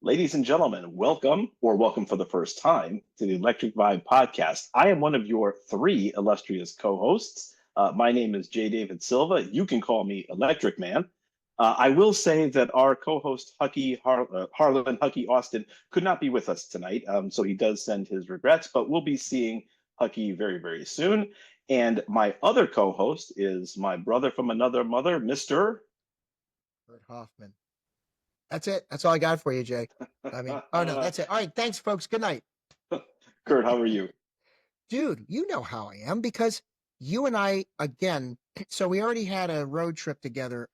Ladies and gentlemen, welcome for the first time to the Electric Vibe podcast. I am one of your three illustrious co-hosts. My name is J. David Silva. You can call me Electric Man. I will say that our co-host Harlan Hucky Austin could not be with us tonight, so he does send his regrets, but we'll be seeing Hucky very, very soon. And my other co-host is my brother from another mother, Mr. Kurt Hoffman. That's it. That's all I got for you, Jay. I mean, oh no, that's it. All right, thanks, folks. Good night. Kurt, how are you? Dude, you know how I am because you and I, again, so we already had a road trip together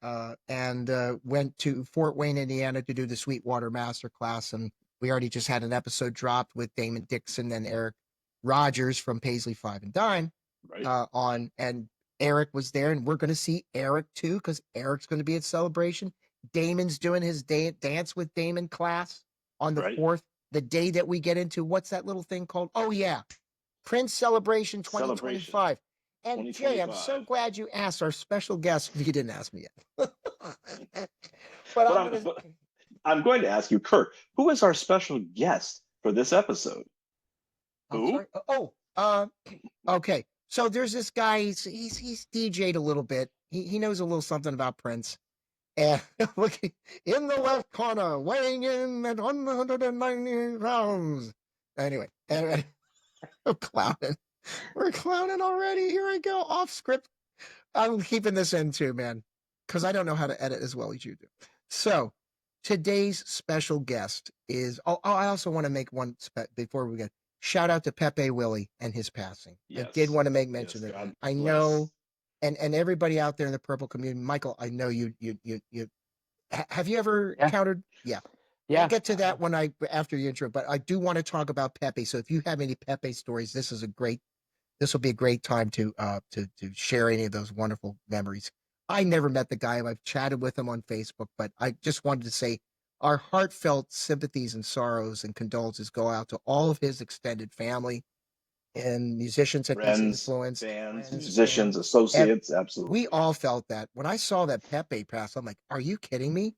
and went to Fort Wayne, Indiana to do the Sweetwater Masterclass. And we already just had an episode dropped with Damon Dixon and Eric Rogers from Paisley 5 and Dime on. And Eric was there, and we're going to see Eric too because Eric's going to be at Celebration. Damon's doing his Dance with Damon class on the 4th, the day that we get into, what's that little thing called? Oh, yeah. Prince Celebration 2025. And Jay, I'm so glad you asked our special guest. You didn't ask me yet. I'm going to ask you, Kurt, who is our special guest for this episode? Who? Okay. So there's this guy, he's DJ'd a little bit. He knows a little something about Prince. And looking in the left corner, weighing in at 190 pounds. Anyway, I'm clowning. We're clowning already. Here I go, off script. I'm keeping this in too, man, because I don't know how to edit as well as you do. So today's special guest is, I also want to make one, before we get, shout out to Pepe Willie and his passing. Yes. I did want to make mention of that. I know. And everybody out there in the purple community, Michael, I know you have you ever encountered? Yeah. We'll get to that after the intro, but I do want to talk about Pepe. So if you have any Pepe stories, this will be a great time to share any of those wonderful memories. I never met the guy. I've chatted with him on Facebook, but I just wanted to say our heartfelt sympathies and sorrows and condolences go out to all of his extended family and musicians that he's influenced, fans, musicians, associates, absolutely. We all felt that. When I saw that Pepe pass, I'm like, are you kidding me?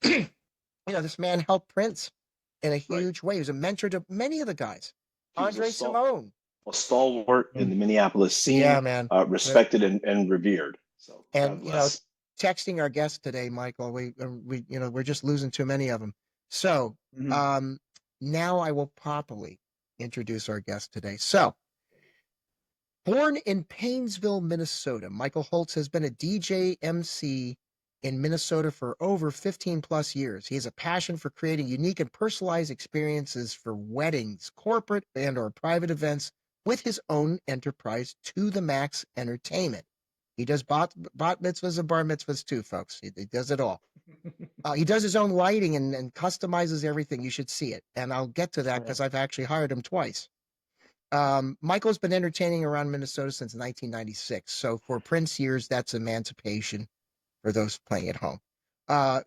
This man helped Prince in a huge way. He was a mentor to many of the guys. Andre Simone. A stalwart in the Minneapolis scene. Yeah, man. Respected and revered. So, and, texting our guest today, Michael, we're just losing too many of them. So now I will properly introduce our guest today. So, born in Paynesville, Minnesota, Michael Holtz has been a DJ MC in Minnesota for over 15 plus years. He has a passion for creating unique and personalized experiences for weddings, corporate and or private events with his own enterprise, To The Max Entertainment. He does bat mitzvahs and bar mitzvahs too, folks. He does it all. He does his own lighting and customizes everything. You should see it. And I'll get to that because I've actually hired him twice. Michael's been entertaining around Minnesota since 1996. So for Prince years, that's emancipation for those playing at home.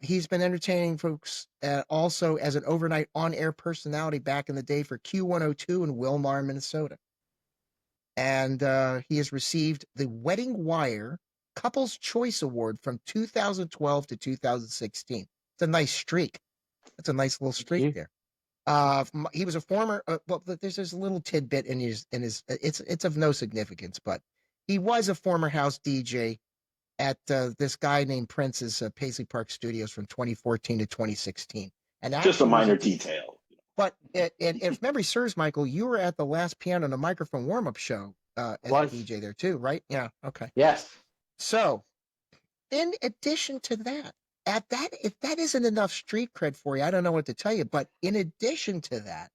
He's been entertaining folks also as an overnight on-air personality back in the day for Q102 in Wilmar, Minnesota. And he has received the Wedding Wire Couples Choice Award from 2012 to 2016. It's a nice streak. That's a nice little streak there. He was a former. There's a little tidbit in his. It's of no significance, but he was a former house DJ at this guy named Prince's Paisley Park Studios from 2014 to 2016. And just a minor detail. But if memory serves, Michael, you were at the last Piano and a Microphone warm-up show as a DJ there too, right? Yeah. Okay. Yes. So, in addition to that, if that isn't enough street cred for you, I don't know what to tell you. But in addition to that,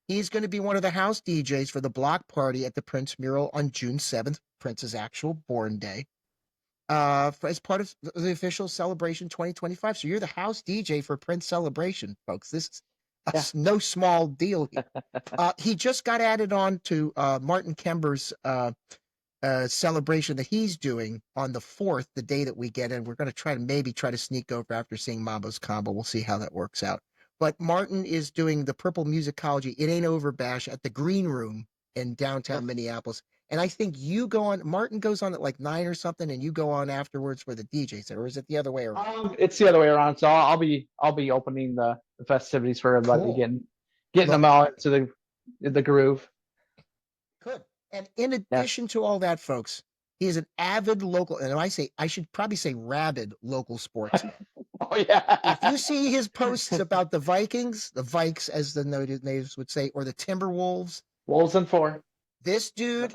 he's going to be one of the house DJs for the block party at the Prince mural on June 7th, Prince's actual born day, as part of the official Celebration 2025. So you're the house DJ for Prince Celebration, folks. This is no small deal here. He just got added on to Martin Kember's celebration that he's doing on the 4th, the day that we get in. We're going to try to sneak over after seeing Mambo's Combo. We'll see how that works out. But Martin is doing the Purple Musicology It Ain't Over Bash at the Green Room in downtown Minneapolis. And I think you go on, Martin goes on at like 9 or something, and you go on afterwards for the DJs, or is it the other way around? It's the other way around. So I'll be opening the the festivities for everybody, Cool. getting them all into the groove. Good. And in addition to all that, folks, he is an avid local, and I should probably say rabid local sportsman. Oh yeah. If you see his posts about the Vikings, the Vikes, as the natives would say, or the Timberwolves, Wolves and 4. this dude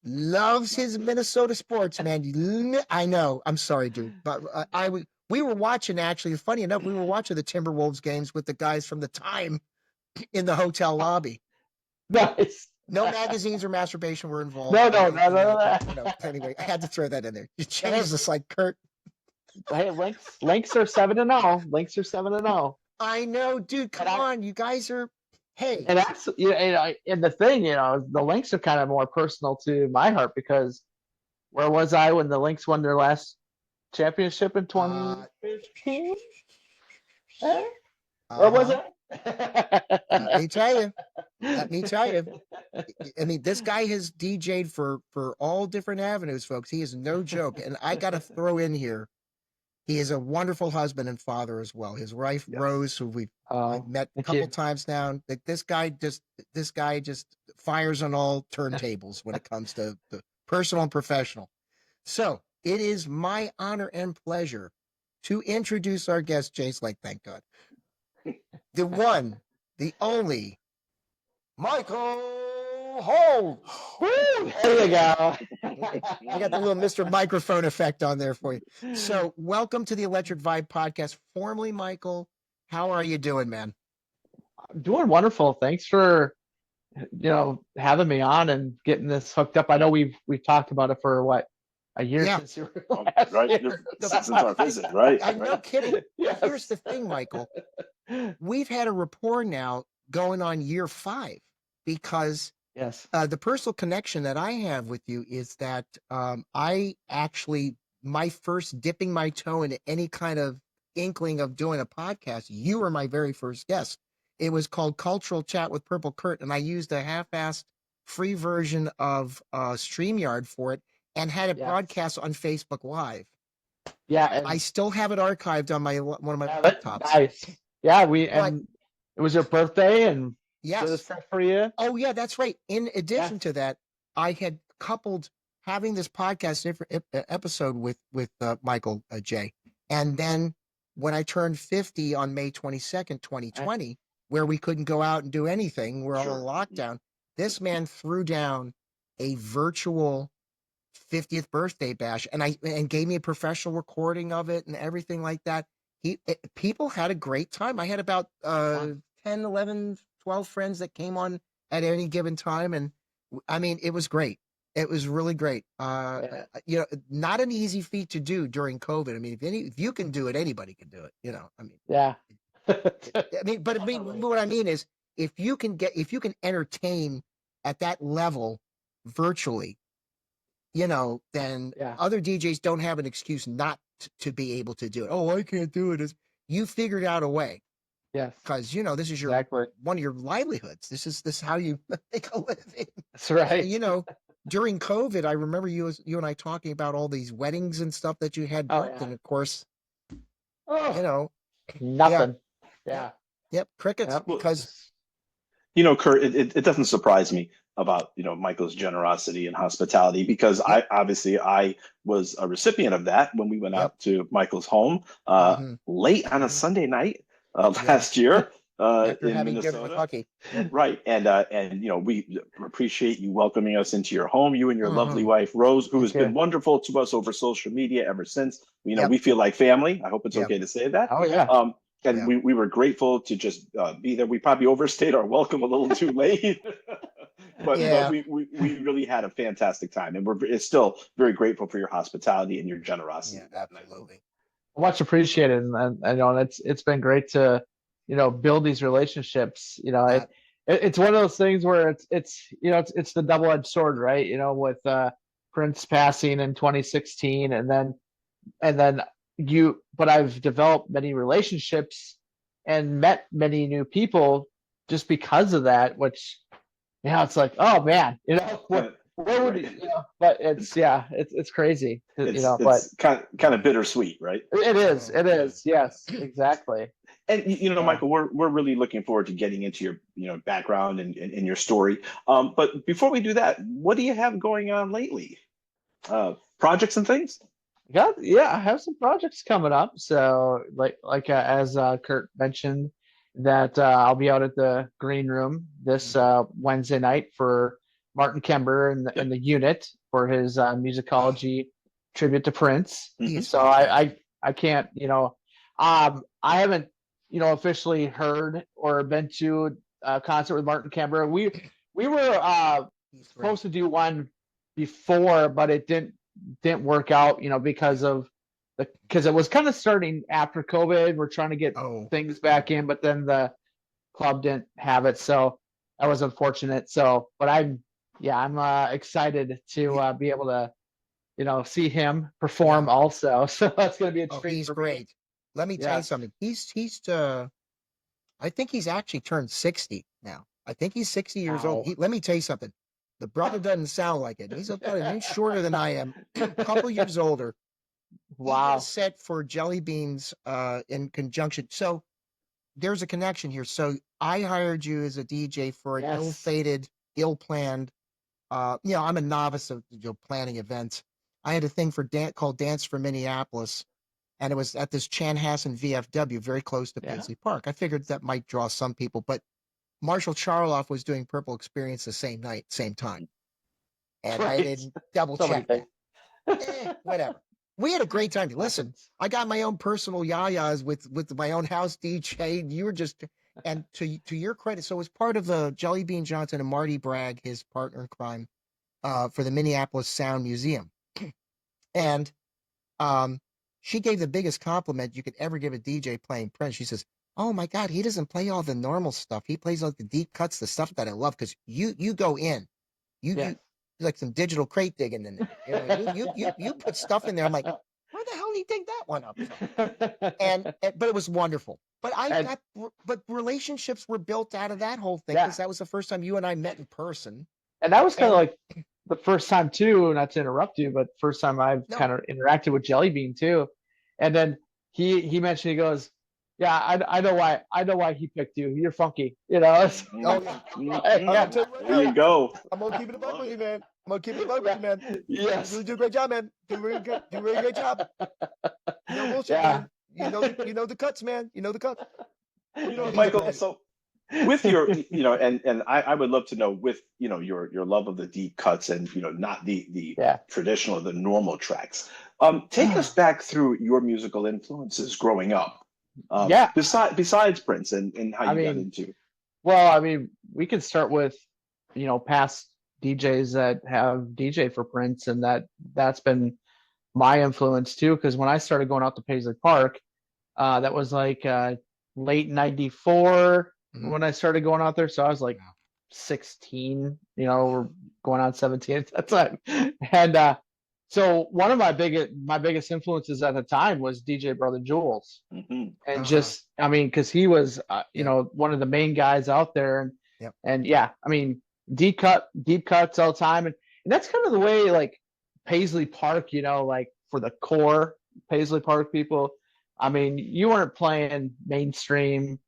loves his Minnesota sports, man. I know. I'm sorry, dude, but we were watching, actually. Funny enough, we were watching the Timberwolves games with the guys from the Time in the hotel lobby. Nice. No magazines or masturbation were involved. No. Anyway, I had to throw that in there. Jesus, like Kurt. Hey, Lynx are 7-0. Lynx are 7-0. I know, dude. Come on, you guys are. Hey. And that's and the thing, the Lynx are kind of more personal to my heart, because where was I when the Lynx won their last championship in 2015? Where was it? Let me tell you. I mean, this guy has DJ'd for all different avenues, folks. He is no joke. And I got to throw in here, he is a wonderful husband and father as well. His wife, Rose, who I've met a couple times now. This guy just fires on all turntables when it comes to personal and professional. So it is my honor and pleasure to introduce our guest, Jay's like, thank God. The one, the only, Michael Holtz. Woo! There you go. I got the little Mr. Microphone effect on there for you. So welcome to the Electric Vibe podcast. Formerly, Michael, how are you doing, man? I'm doing wonderful. Thanks for having me on and getting this hooked up. I know we've talked about it for what, a year since you were right? Since our visit, right? I'm no kidding. Yes. Here's the thing, Michael. We've had a rapport now going on year 5 because the personal connection that I have with you is that I actually, my first dipping my toe into any kind of inkling of doing a podcast, you were my very first guest. It was called Cultural Chat with Purple Kurt, and I used a half-assed free version of StreamYard for it and had it broadcast on Facebook Live. Yeah, I still have it archived on one of my laptops. Nice. Yeah, and it was your birthday, and yes, this stuff for you. Oh yeah, that's right. In addition to that, I had coupled having this podcast episode with Michael J. And then when I turned 50 on May 22nd, 2020, where we couldn't go out and do anything, we're all in lockdown. This man threw down a virtual 50th birthday bash and gave me a professional recording of it and everything like that. People had a great time. I had about 10, 11, 12 friends that came on at any given time. And I mean, it was great. It was really great. Not an easy feat to do during COVID. I mean, if you can do it, anybody can do it. I mean, what I mean is if you can entertain at that level virtually, then other DJs don't have an excuse not to be able to do it. Oh, I can't do it. You figured out a way. Yes. Because, this is one of your livelihoods. This is how you make a living. That's right. During COVID, I remember you and I talking about all these weddings and stuff that you had booked. And of course, nothing. Yeah. Yep. Crickets. Yep. Because, Kurt, it doesn't surprise me about Michael's generosity and hospitality, because I was a recipient of that when we went out to Michael's home late on a Sunday night last year after in having Minnesota. Kentucky. Right, and we appreciate you welcoming us into your home, you and your lovely wife Rose, who has been wonderful to us over social media ever since. We feel like family. I hope it's okay to say that. Oh yeah. And we were grateful to just be there. We probably overstayed our welcome a little too late. But we really had a fantastic time, and we're still very grateful for your hospitality and your generosity. Yeah, absolutely. Much appreciated, and it's been great to build these relationships. It's one of those things where it's the double-edged sword, right? With Prince passing in 2016, and then but I've developed many relationships and met many new people just because of that, which. It's like, oh man, where would but it's crazy, it's kind of bittersweet, right? It is, yes, exactly. And Michael, we're really looking forward to getting into your background and your story. But before we do that, what do you have going on lately? Projects and things? I have some projects coming up. So as Kurt mentioned, that I'll be out at the Green Room this Wednesday night for Martin Kember and the unit for his musicology tribute to Prince. So I can't, I haven't, officially heard or been to a concert with Martin Kember. We were supposed to do one before, but it didn't work out, because it was kind of starting after COVID. We're trying to get things back in, but then the club didn't have it, so that was unfortunate. So, but I'm excited to be able to, see him perform also. So that's going to be a treat. He's for great. Me. Let me tell you something. He's I think he's actually turned 60 now. I think he's 60 years old. Let me tell you something. The brother doesn't sound like it. He's about an inch shorter than I am, a couple years older. Wow. He did a set for Jelly Beans in conjunction. So there's a connection here. So I hired you as a DJ for an ill-fated, ill-planned, I'm a novice of planning events. I had a thing for called Dance for Minneapolis, and it was at this Chanhassen VFW, very close to Paisley Park. I figured that might draw some people, but Marshall Charloff was doing Purple Experience the same night, same time. And I didn't double check that. Whatever. We had a great time. Listen, I got my own personal yayas with my own house DJ. You were just, and to your credit, so as part of the Jelly Bean Johnson and Marty Bragg, his partner in crime, for the Minneapolis Sound Museum. And she gave the biggest compliment you could ever give a DJ playing Prince. She says, "Oh my God, he doesn't play all the normal stuff. He plays like the deep cuts, the stuff that I love, because you go in. You like some digital crate digging in there. You put stuff in there. I'm like, where the hell did he dig that one up from?" But it was wonderful. But relationships were built out of that whole thing, because that was the first time you and I met in person. And that was kind of like the first time too, not to interrupt you, but first time I've kind of interacted with Jelly Bean too. And then he mentioned, he goes, "Yeah, I know why he picked you. You're funky, you know." There you go. I'm gonna keep it a bug with you, man. Man. Yes. You do a great job, man. Do a really great job. No bullshit, man. You know the cuts, man. You know the cuts. Michael, so with your, and I would love to know, with, your love of the deep cuts and, not the traditional, the normal tracks. Take us back through your musical influences growing up. Besides Prince and how you got into. Well, I mean, we can start with, past DJs that have DJ for Prince, and that's been my influence too. Because when I started going out to Paisley Park, that was like late '94 when I started going out there. So I was like 16, we're going on 17 at that time. And so one of my biggest influences at the time was DJ Brother Jules. And just, I mean, because he was, one of the main guys out there. And I mean, deep cuts all the time. And that's kind of the way, like, Paisley Park, like for the core Paisley Park people, I mean, you weren't playing mainstream,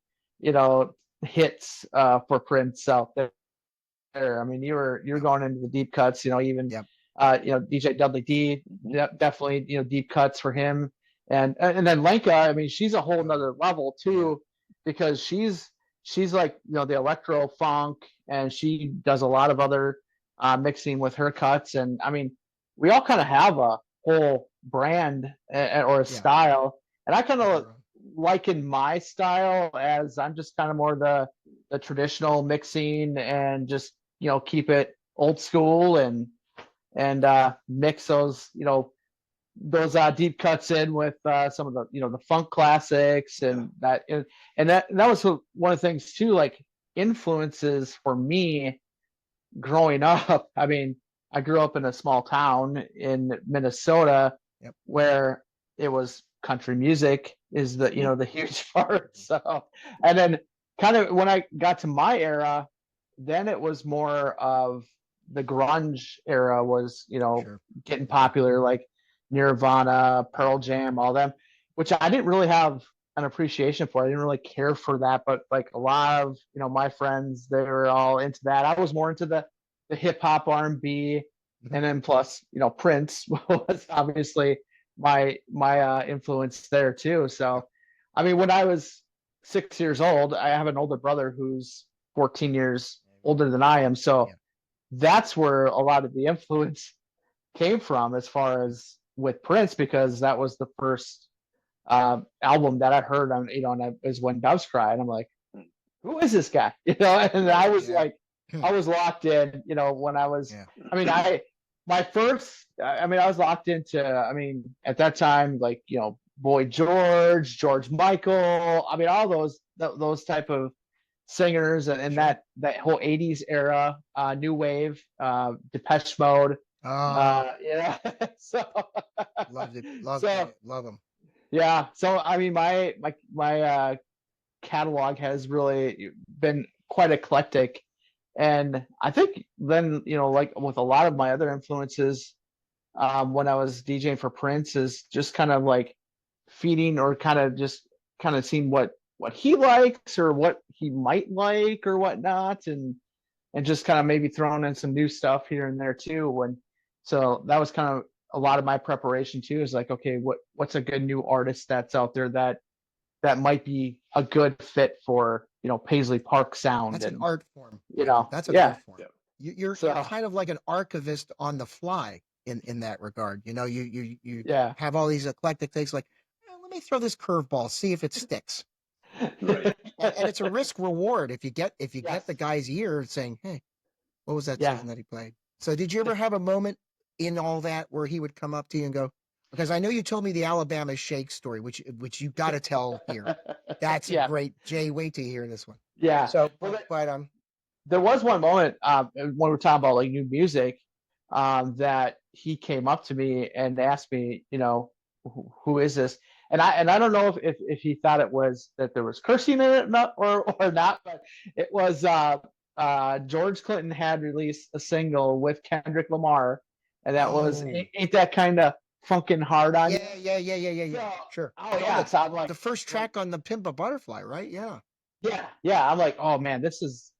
hits for Prince out there. I mean, you're going into the deep cuts, even DJ Dudley D, definitely, deep cuts for him. And then Lenka, I mean, she's a whole nother level too, because she's like, the electro funk, and she does a lot of other mixing with her cuts. And I mean, we all kind of have a whole brand or a style. And I kind of liken my style as I'm just kind of more the traditional mixing, and just, keep it old school and mix those, those deep cuts in with some of the, the funk classics, and that was one of the things too, like influences for me growing up. I mean, I grew up in a small town in Minnesota where it was country music is the, the huge part. So, and then kind of when I got to my era, then it was more of the grunge era was, getting popular, like Nirvana, Pearl Jam, all them, which I didn't really have an appreciation for it. I didn't really care for that, but like a lot of, my friends, they were all into that. I was more into the hip hop, R&B, and then plus, Prince was obviously my influence there too. So, I mean, when I was 6 years old, I have an older brother who's 14 years older than I am. So that's where a lot of the influence came from as far as with Prince, because that was the first album that I heard on, and is When Doves Cry. And I'm like, who is this guy? And I was like, I was locked in, when I was, I mean, I was locked into, at that time, like, Boy George Michael, I mean, all those type of singers and that whole 80s era, new wave, Depeche Mode. So loved it. Love them. Yeah. So, I mean, my catalog has really been quite eclectic. And I think then, like with a lot of my other influences, when I was DJing for Prince, is just kind of like feeding or kind of seeing what he likes or what he might like or whatnot. And just kind of maybe throwing in some new stuff here and there too. So that was kind of a lot of my preparation too, is like, okay, what's a good new artist that's out there that might be a good fit for, Paisley Park sound. That's an art form. That's a art form. Yeah. You're kind of like an archivist on the fly in that regard. You have all these eclectic things like, let me throw this curveball, see if it sticks. Right. And it's a risk reward if you get the guy's ear saying, hey, what was that tune that he played? So did you ever have a moment in all that where he would come up to you and go, because I know you told me the Alabama Shake story, which you got to tell here. That's a great, Jay, wait till you hear this one. Yeah. So, there was one moment when we're talking about like new music, that he came up to me and asked me, who is this? And I don't know if he thought it was that there was cursing in it or not, but it was George Clinton had released a single with Kendrick Lamar, and that was Ain't That Kind of Funkin' Hard on You? Yeah. Sure. So I'm like, the first track on the Pimp a Butterfly, right? Yeah. I'm like, oh man, this is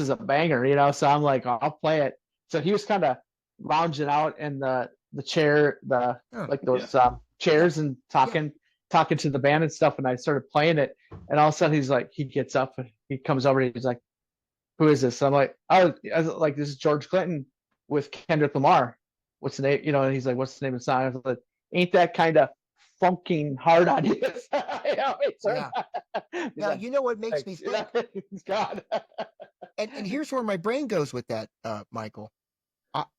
a banger, so I'm like, I'll play it. So he was kind of lounging out in the chair, those chairs and talking to the band and stuff, and I started playing it, and all of a sudden he gets up and he comes over and he's like, who is this? And I'm like, I was like, this is George Clinton with Kendrick Lamar. What's the name? And he's like, what's the name of the song? I was like, Ain't That Kind of Funking Hard on You? Now, you know what makes me think? God. and here's where my brain goes with that, Michael.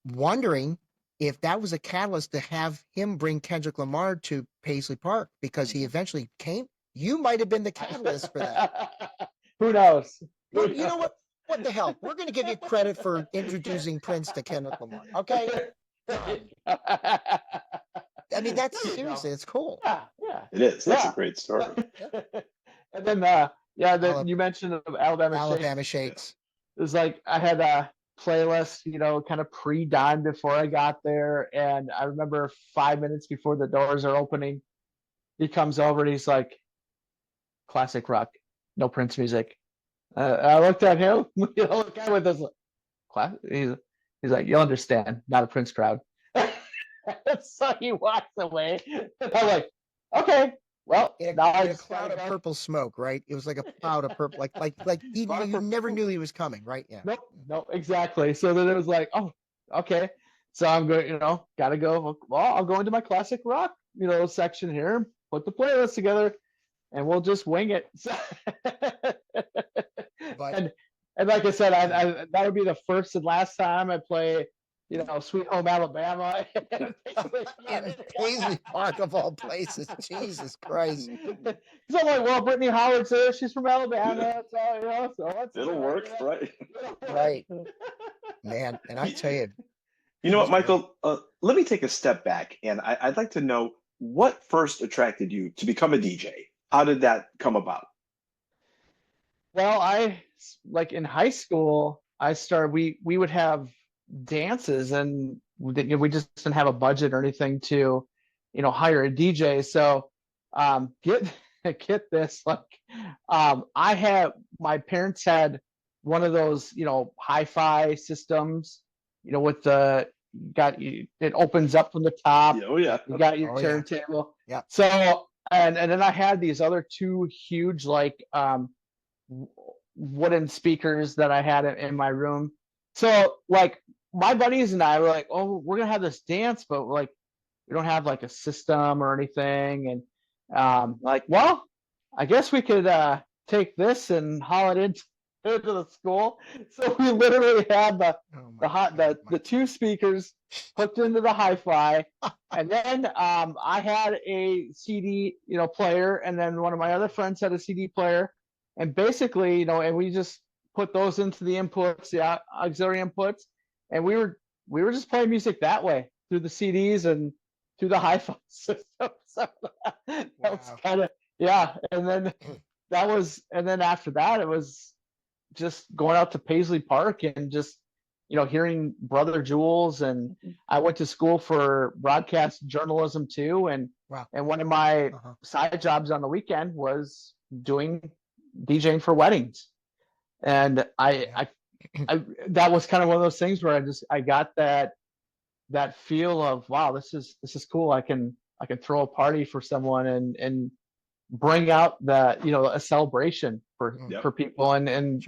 Wondering if that was a catalyst to have him bring Kendrick Lamar to Paisley Park, because he eventually came. You might have been the catalyst for that. Who knows? You know what? What the hell? We're going to give you credit for introducing Prince to Kendrick Lamar. Okay. I mean, that's seriously, it's cool. Yeah. It is. That's a great story. And then, you mentioned Alabama Shakes. It was like I had a playlist, kind of pre-done before I got there, and I remember 5 minutes before the doors are opening, he comes over and he's like, classic rock, no Prince music. I looked at him, the guy with this class. He's like, you'll understand, not a Prince crowd. So he walks away. And I'm like, okay, well, now a cloud of purple smoke, right? It was like a cloud of purple, like you never knew he was coming, right? Yeah. Nope, exactly. So then it was like, oh, okay. So I'm going, gotta go. Well, I'll go into my classic rock, section here, put the playlist together, and we'll just wing it. And like I said, I that would be the first and last time I play, Sweet Home Alabama. In Paisley Park of all places. Jesus Christ. So I'm like, well, Brittany Howard's there. She's from Alabama. So it'll work, right? Right. Man, and I tell you. You know what, Michael? Let me take a step back, and I'd like to know what first attracted you to become a DJ. How did that come about? Well, in high school, we would have dances, and we just didn't have a budget or anything to, hire a DJ. So, get this, like, my parents had one of those, hi-fi systems, with it opens up from the top. Yeah, oh yeah. You got your turntable. Yeah. So, and then I had these other two huge, like, wooden speakers that I had in my room. So, like, my buddies and I were like, oh, we're gonna have this dance, but like, we don't have like a system or anything. And like, well, I guess we could take this and haul it into the school. So we literally had the two speakers hooked into the hi-fi, and then I had a CD player, and then one of my other friends had a CD player, and basically and we just put those into the inputs, the auxiliary inputs, and we were just playing music that way through the CDs and through the hi-fi system. So that was kind of, yeah. And then after that, it was just going out to Paisley Park and just hearing Brother Jules. And I went to school for broadcast journalism too, and one of my side jobs on the weekend was doing DJing for weddings. And I that was kind of one of those things where I got that feel of, wow, this is cool. I can throw a party for someone and bring out a celebration for people and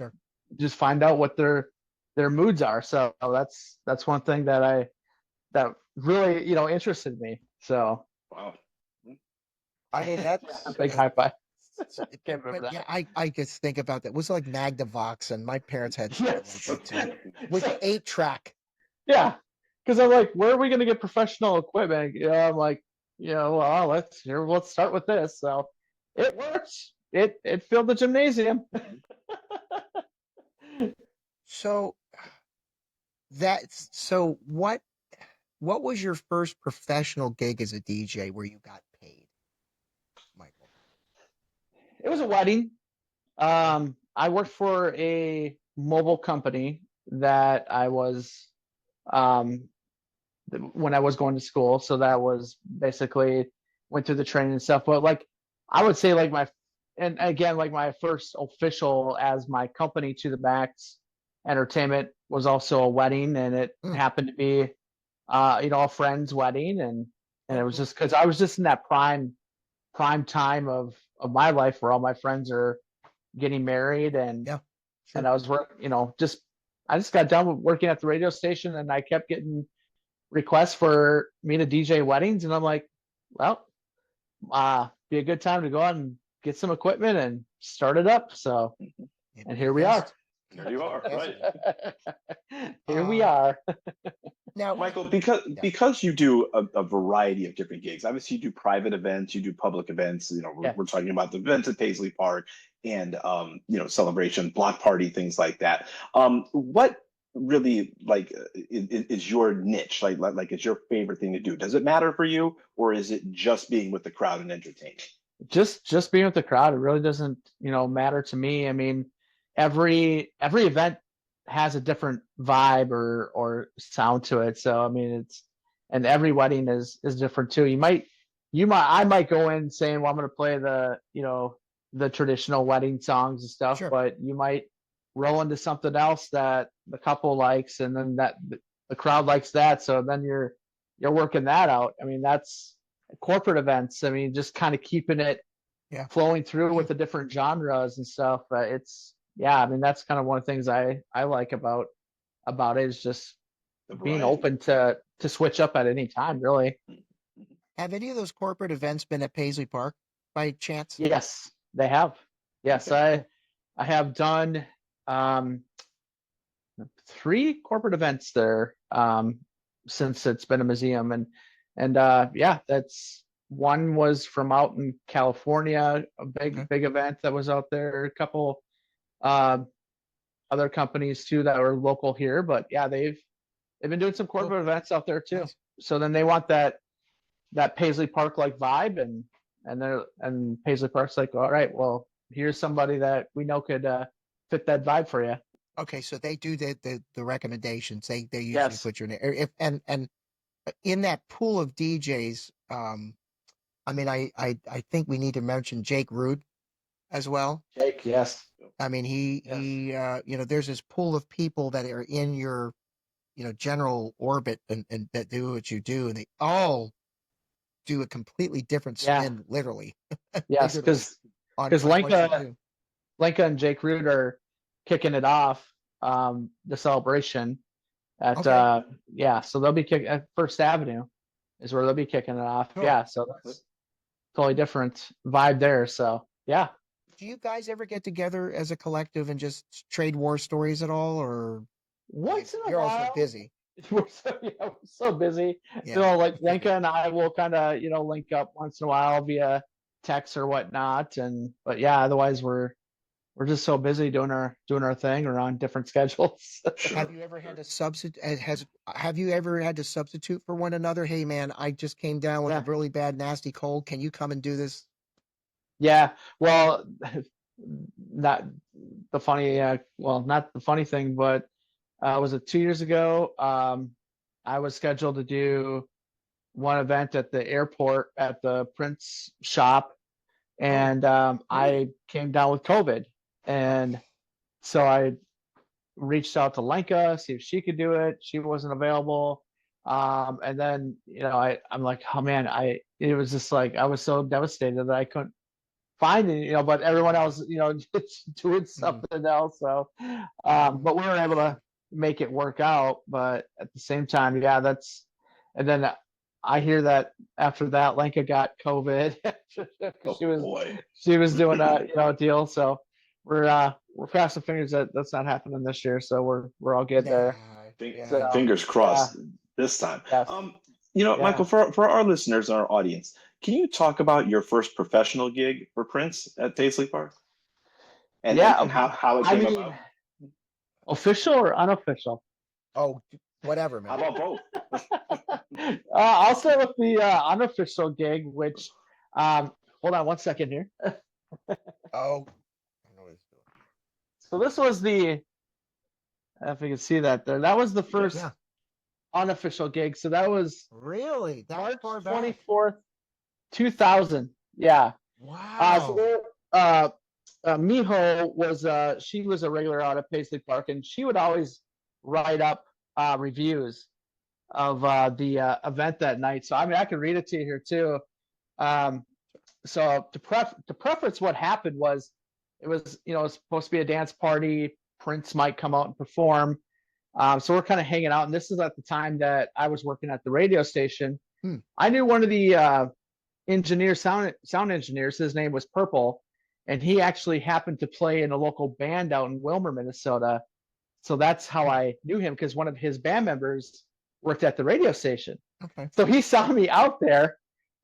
just find out what their moods are. So that's one thing that really interested me. So wow. I mean, that's a big high five. I just think about that. It was like Magnavox, and my parents had yes. like that too, with 8-track. Yeah, because I'm like, where are we going to get professional equipment? I'm like, well, let's start with this. So it works. It filled the gymnasium. So what was your first professional gig as a DJ where you got paid, Michael? It was a wedding. I worked for a mobile company that I was when I was going to school. So that was basically went through the training and stuff. But like, I would say like my first official as my company to the max entertainment was also a wedding, and it happened to be a friend's wedding, and it was just because I was just in that prime time of my life where all my friends are getting married, and and I was I just got done with working at the radio station, and I kept getting requests for me to DJ weddings, and I'm like, well, be a good time to go out and get some equipment and start it up. So, and here we are. There you are, right? Here we are. Now, Michael, because you do a variety of different gigs. Obviously, you do private events, you do public events. We're talking about the events at Paisley Park and celebration, block party, things like that. What really is your niche? Like is your favorite thing to do? Does it matter for you, or is it just being with the crowd and entertaining? Just being with the crowd. It really doesn't matter to me. I mean, every event has a different vibe or sound to it. So I mean, and every wedding is different too. I might go in saying, well, I'm going to play the traditional wedding songs and stuff, but you might roll into something else that the couple likes, and then that the crowd likes that. So then you're working that out. I mean, that's corporate events. I mean, just kind of keeping it flowing through with the different genres and stuff. I mean, that's kind of one of the things I like about it is just being open to switch up at any time, really. Have any of those corporate events been at Paisley Park by chance? Yes, they have. Yes, okay. I have done 3 corporate events there since it's been a museum, and that's one was from out in California, a big event that was out there. A couple other companies too that are local here, but they've been doing some corporate events out there too. Nice. So then they want that Paisley Park like vibe, and Paisley Park's like, all right, well, here's somebody that we know could fit that vibe for you. Okay, so they do the recommendations. They usually put your name. And in that pool of DJs, I mean, I think we need to mention Jake Rude as well. Jake, yes. I mean, there's this pool of people that are in your, general orbit and that do what you do, and they all do a completely different spin, literally. Yes, because Lenka and Jake Root are kicking it off, the celebration at so they'll be kicking at First Avenue is where they'll be kicking it off. Cool. Yeah, so that's totally different vibe there. So yeah. Do you guys ever get together as a collective and just trade war stories at all, or once in a you're while? also busy. We're so busy. Yeah, like Lenka and I will kind of link up once in a while via text or whatnot, but yeah, otherwise we're just so busy doing our thing or on different schedules. Have you ever had to substitute? Have you ever had to substitute for one another? Hey man, I just came down with a really bad, nasty cold. Can you come and do this? Yeah, well, not the funny thing, but was it 2 years ago? I was scheduled to do one event at the airport at the Prince shop, and I came down with COVID, and so I reached out to Lenka, see if she could do it. She wasn't available, and then I'm like, oh man, it was just like I was so devastated that I couldn't find it, but everyone else, just doing something else. So, but we were able to make it work out. But at the same time, and then I hear that after that, Lenka got COVID. She was doing a deal. So we're crossing fingers that that's not happening this year. So we're all good there. Fingers crossed this time. Yes. Michael, for our listeners and our audience, can you talk about your first professional gig for Prince at Paisley Park? And how it came about? Official or unofficial? Oh, whatever, man. How about both? I'll start with the unofficial gig, which hold on one second here. Oh. So this was if you can see that there. That was the first unofficial gig. So that was really March 24th, 2000. Yeah. Wow. Miho was she was a regular out at Paisley Park, and she would always write up reviews of the event that night. So I mean, I can read it to you here too. So to preface what happened was, it was it was supposed to be a dance party. Prince might come out and perform. So we're kind of hanging out, and this is at the time that I was working at the radio station. I knew one of the sound engineers. His name was Purple, and he actually happened to play in a local band out in Wilmer, Minnesota. So that's how I knew him, because one of his band members worked at the radio station. Okay. So he saw me out there,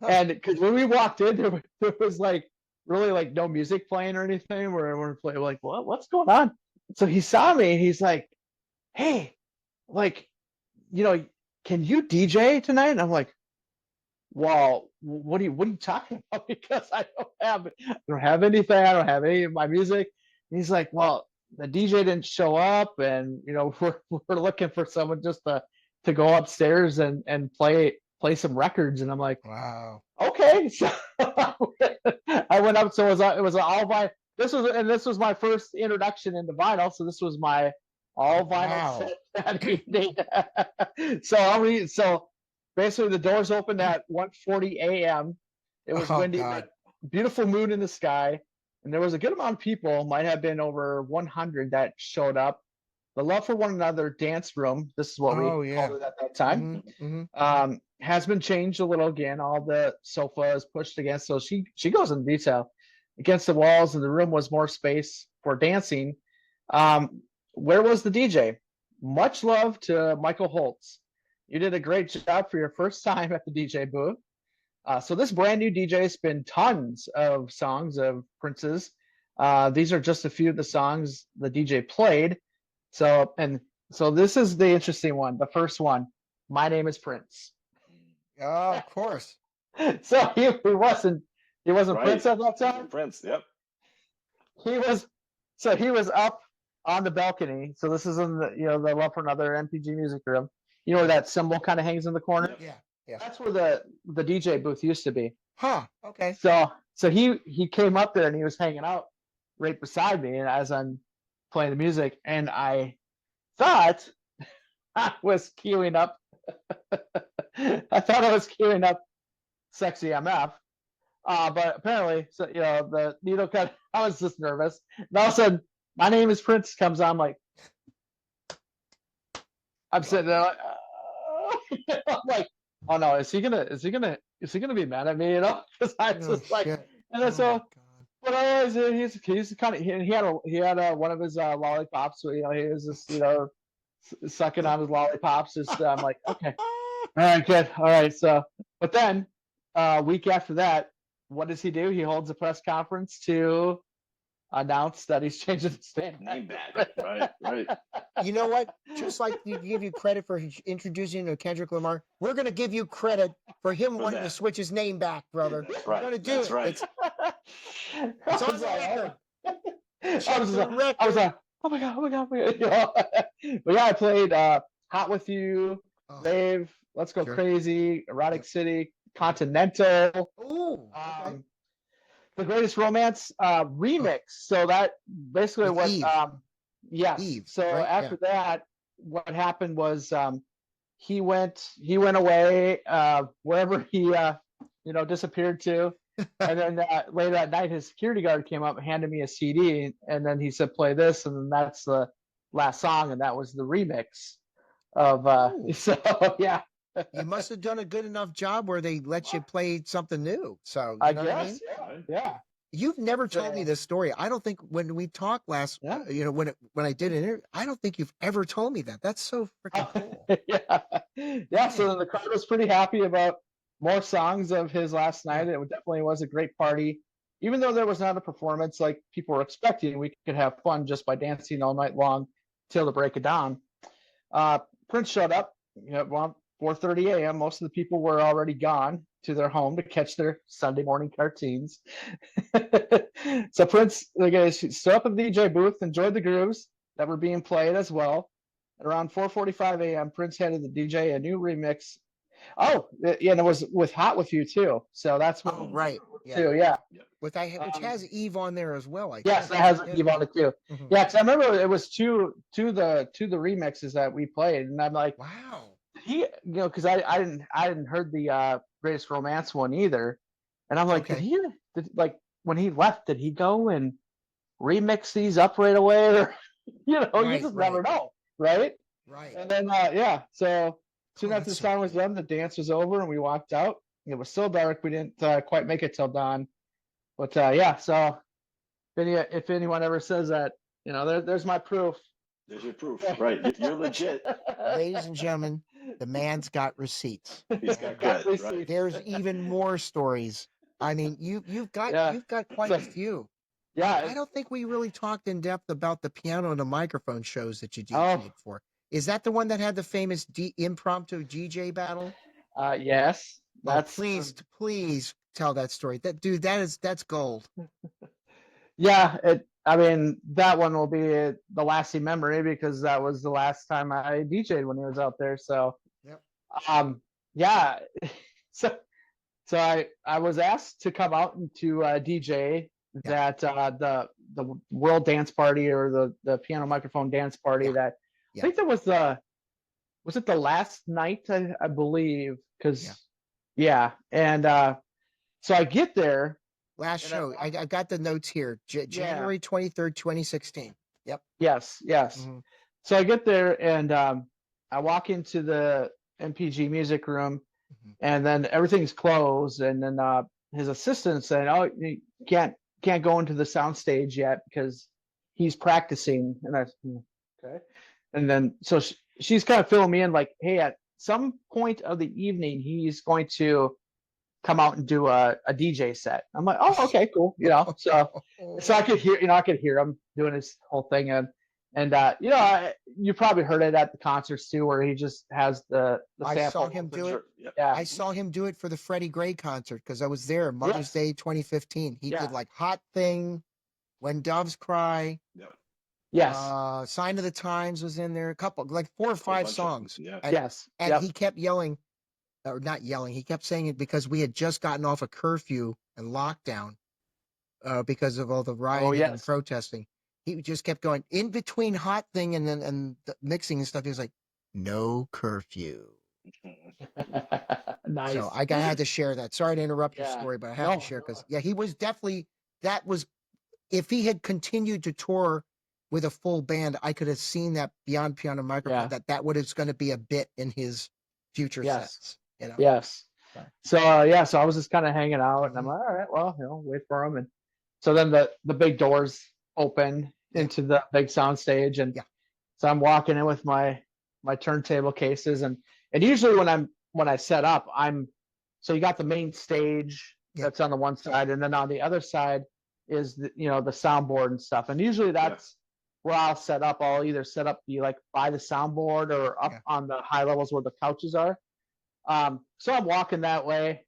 and because when we walked in, there was like really like no music playing or anything. We're like, what's going on? So he saw me, and he's like, hey, like, can you DJ tonight? And I'm like, well, what are you talking about? Because I don't have anything. I don't have any of my music. And he's like, well, the DJ didn't show up, and we're looking for someone just to go upstairs and play some records. And I'm like, wow, okay. So I went up. So it was all vinyl. This was my first introduction into vinyl. So this was my all vinyl set that evening. So basically, the doors opened at 1:40 a.m. It was windy, beautiful moon in the sky, and there was a good amount of people. Might have been over 100 that showed up. The Love for One Another dance room. This is what we called it at that time. Mm-hmm. Has been changed a little again. All the sofas pushed against. So she goes in detail against the walls, and the room was more space for dancing. Where was the DJ? Much love to Michael Holtz. You did a great job for your first time at the DJ booth. So this brand new DJ spin tons of songs of Prince's. These are just a few of the songs the DJ played. So this is the interesting one. The first one, My Name is Prince. Oh, of course. So he wasn't right. Prince at that time. Prince, yep. He was up on the balcony. So this is in the Love for Another MPG music room. You know where that symbol kind of hangs in the corner? Yeah. That's where the DJ booth used to be. Huh. Okay. So he came up there and he was hanging out right beside me, and as I'm playing the music, and I thought I was queuing up. I thought I was queuing up Sexy MF, but apparently, so the needle cut. I was just nervous, and all of a sudden, My Name Is Prince comes on. I'm sitting there I'm like, oh no, is he gonna be mad at me? Because I just shit. and then so. But he's kind of he had one of his lollipops. So, he was just sucking on his lollipops. Just I'm like, okay, all right, good, all right. So, but then a week after that, what does he do? He holds a press conference to announce that he's changing the name back. Right. You know what? Just like we give you credit for introducing to Kendrick Lamar, we're going to give you credit for him wanting to switch his name back, brother. That's We're right. going to do That's it. right. It's on the record. I was like, oh my god. But yeah, I played Hot With You, Rave, Let's Go Crazy, Erotic City, Continental. Ooh, okay. The Greatest Romance remix. So that basically With what Eve. Eve. So right? after that, what happened was he went away wherever he disappeared to. And then later that night, his security guard came up and handed me a CD, and then he said, "Play this," and then that's the last song, and that was the remix of. So yeah, you must have done a good enough job where they let you play something new. So I know guess, what I mean? yeah. You've never told me this story. I don't think when we talked last, when I did an interview, I don't think you've ever told me that. That's so freaking cool. Yeah. So then the crowd was pretty happy about more songs of his last night. It definitely was a great party. Even though there was not a performance like people were expecting, we could have fun just by dancing all night long till the break of dawn. Prince showed up around 4:30 a.m. Most of the people were already gone to their home to catch their Sunday morning cartoons. So Prince, the guys stood up in the DJ booth, enjoyed the grooves that were being played as well. At around 4:45 a.m., Prince handed the DJ a new remix. Oh, yeah, and it was with Hot With You too. So that's what right. Too, yeah. Which has Eve on there as well. Yes, it has Eve on it too. Mm-hmm. Yeah, because I remember it was to the remixes that we played, and I'm like, wow. Because I didn't heard the Greatest Romance one either, and I'm like, did when he left, did he go and remix these up right away, or you just never know, right? Right. And then so soon after the song was done, the dance was over, and we walked out. It was so dark we didn't quite make it till dawn, but so if anyone ever says that, there's my proof. There's your proof, right? You're legit. Ladies and gentlemen, the man's got receipts. He's got receipts. Right? There's even more stories. I mean, you've got quite a few. Yeah, I don't think we really talked in depth about the piano and the microphone shows that you DJed for. Is that the one that had the famous impromptu DJ battle? Yes. That's please tell that story. That's gold. Yeah, that one will be the lasting memory because that was the last time I DJed when he was out there. So, so I was asked to come out and to DJ that the World Dance Party or the piano microphone dance party that I think that was it the last night I believe because and so I get there. Last show. I got the notes here. January 23rd, 2016. Yep. Yes. Mm-hmm. So I get there and I walk into the MPG music room and then everything's closed. And then his assistant said, "Oh, you can't go into the sound stage yet because he's practicing." And I said, "Okay." And then so she's kind of filling me in like, "Hey, at some point of the evening, he's going to come out and do a DJ set." I'm like, "Oh, okay, cool." So I could hear him doing his whole thing, and you probably heard it at the concerts too, where he just has the sample. I saw him do it. Yeah, I saw him do it for the Freddie Gray concert because I was there Mother's Day 2015. He did like Hot Thing, When Doves Cry. Yes. Sign of the Times was in there. A couple, like 4 or 5 songs. And he kept yelling, or not yelling. He kept saying it because we had just gotten off a curfew and lockdown because of all the rioting and protesting. He just kept going in between hot thing and then the mixing and stuff. He was like, "No curfew." Nice. So I had to share that. Sorry to interrupt your story, but I have to share because he was definitely if he had continued to tour with a full band, I could have seen that beyond piano microphone that was going to be a bit in his future sets. You know? Yes. So so I was just kind of hanging out, and I'm like, all right, well, wait for him, and so then the big doors open into the big sound stage, and so I'm walking in with my turntable cases, and usually when I set up, so you got the main stage that's on the one side, and then on the other side is the soundboard and stuff, and usually that's where I'll set up. I'll either set up like by the soundboard or up on the high levels where the couches are. So I'm walking that way,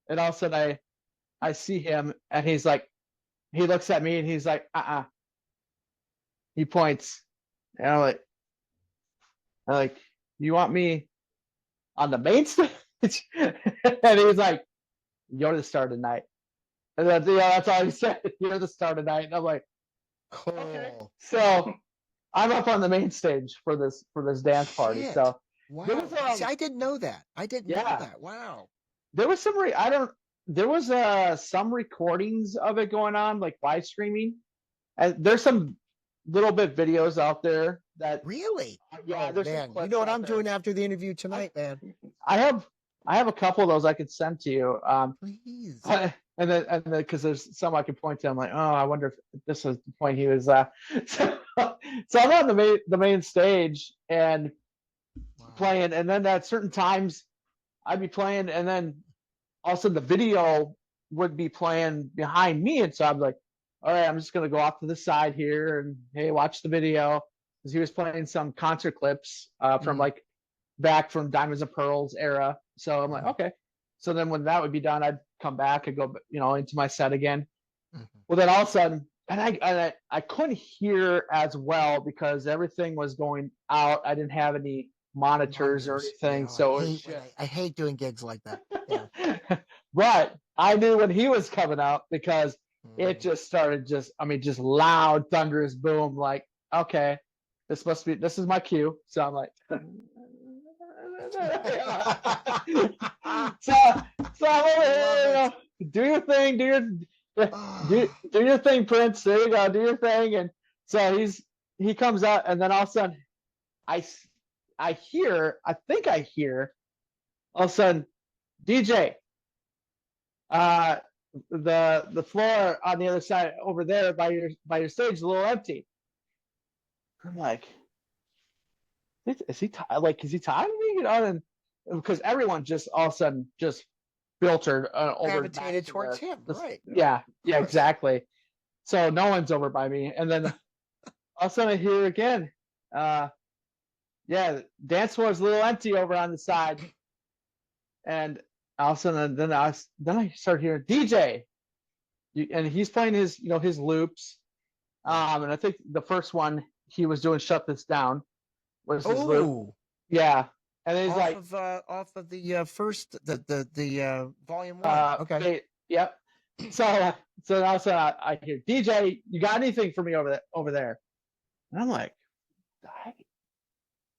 and all of a sudden I see him, and he's like, he looks at me and he's like, he points, and I'm like, you want me on the main stage? And he's like, you're the star tonight. And that's all he said. You're the star tonight. And I'm like, cool. Okay. So I'm up on the main stage for this dance party. So wow. See, I didn't know that. I didn't know that. Wow. There was some recordings of it going on, like live streaming. And there's some little bit videos out there that really. Yeah, there's man. You know what I'm doing after the interview tonight, man. I have a couple of those I could send to you. Please. And then because there's some I could point to. I'm like, oh, I wonder if this was the point he was. So I'm on the main stage and playing, and then at certain times I'd be playing, and then all of a sudden the video would be playing behind me, and so I'm like, all right, I'm just gonna go off to the side here and hey, watch the video, because he was playing some concert clips from like back from Diamonds and Pearls era. So I'm like, okay. So then when that would be done, I'd come back and go, into my set again. Well, then all of a sudden, and I couldn't hear as well because everything was going out. I didn't have any monitors or anything. So I hate doing gigs like that. Yeah. But I knew when he was coming out because it just started just loud, thunderous boom. Like, okay, this is my cue. So I'm like, so I'm over here, do your thing, do your thing, Prince. There you go, do your thing. And so he comes out, and then all of a sudden, I think I hear all of a sudden, DJ, the floor on the other side over there by your stage is a little empty. I'm like, is he talking to me? And because everyone just all of a sudden just filtered over, gravitated towards him, right? Yeah, exactly. So no one's over by me, and then all of a sudden I hear again, dance floor is a little empty over on the side, and all of a sudden then I start hearing DJ, and he's playing his his loops, and I think the first one he was doing "Shut This Down" was his loop. Yeah. And he's off of the first the volume 1. Okay. Yep. So also I hear, DJ, you got anything for me over there? And I'm like,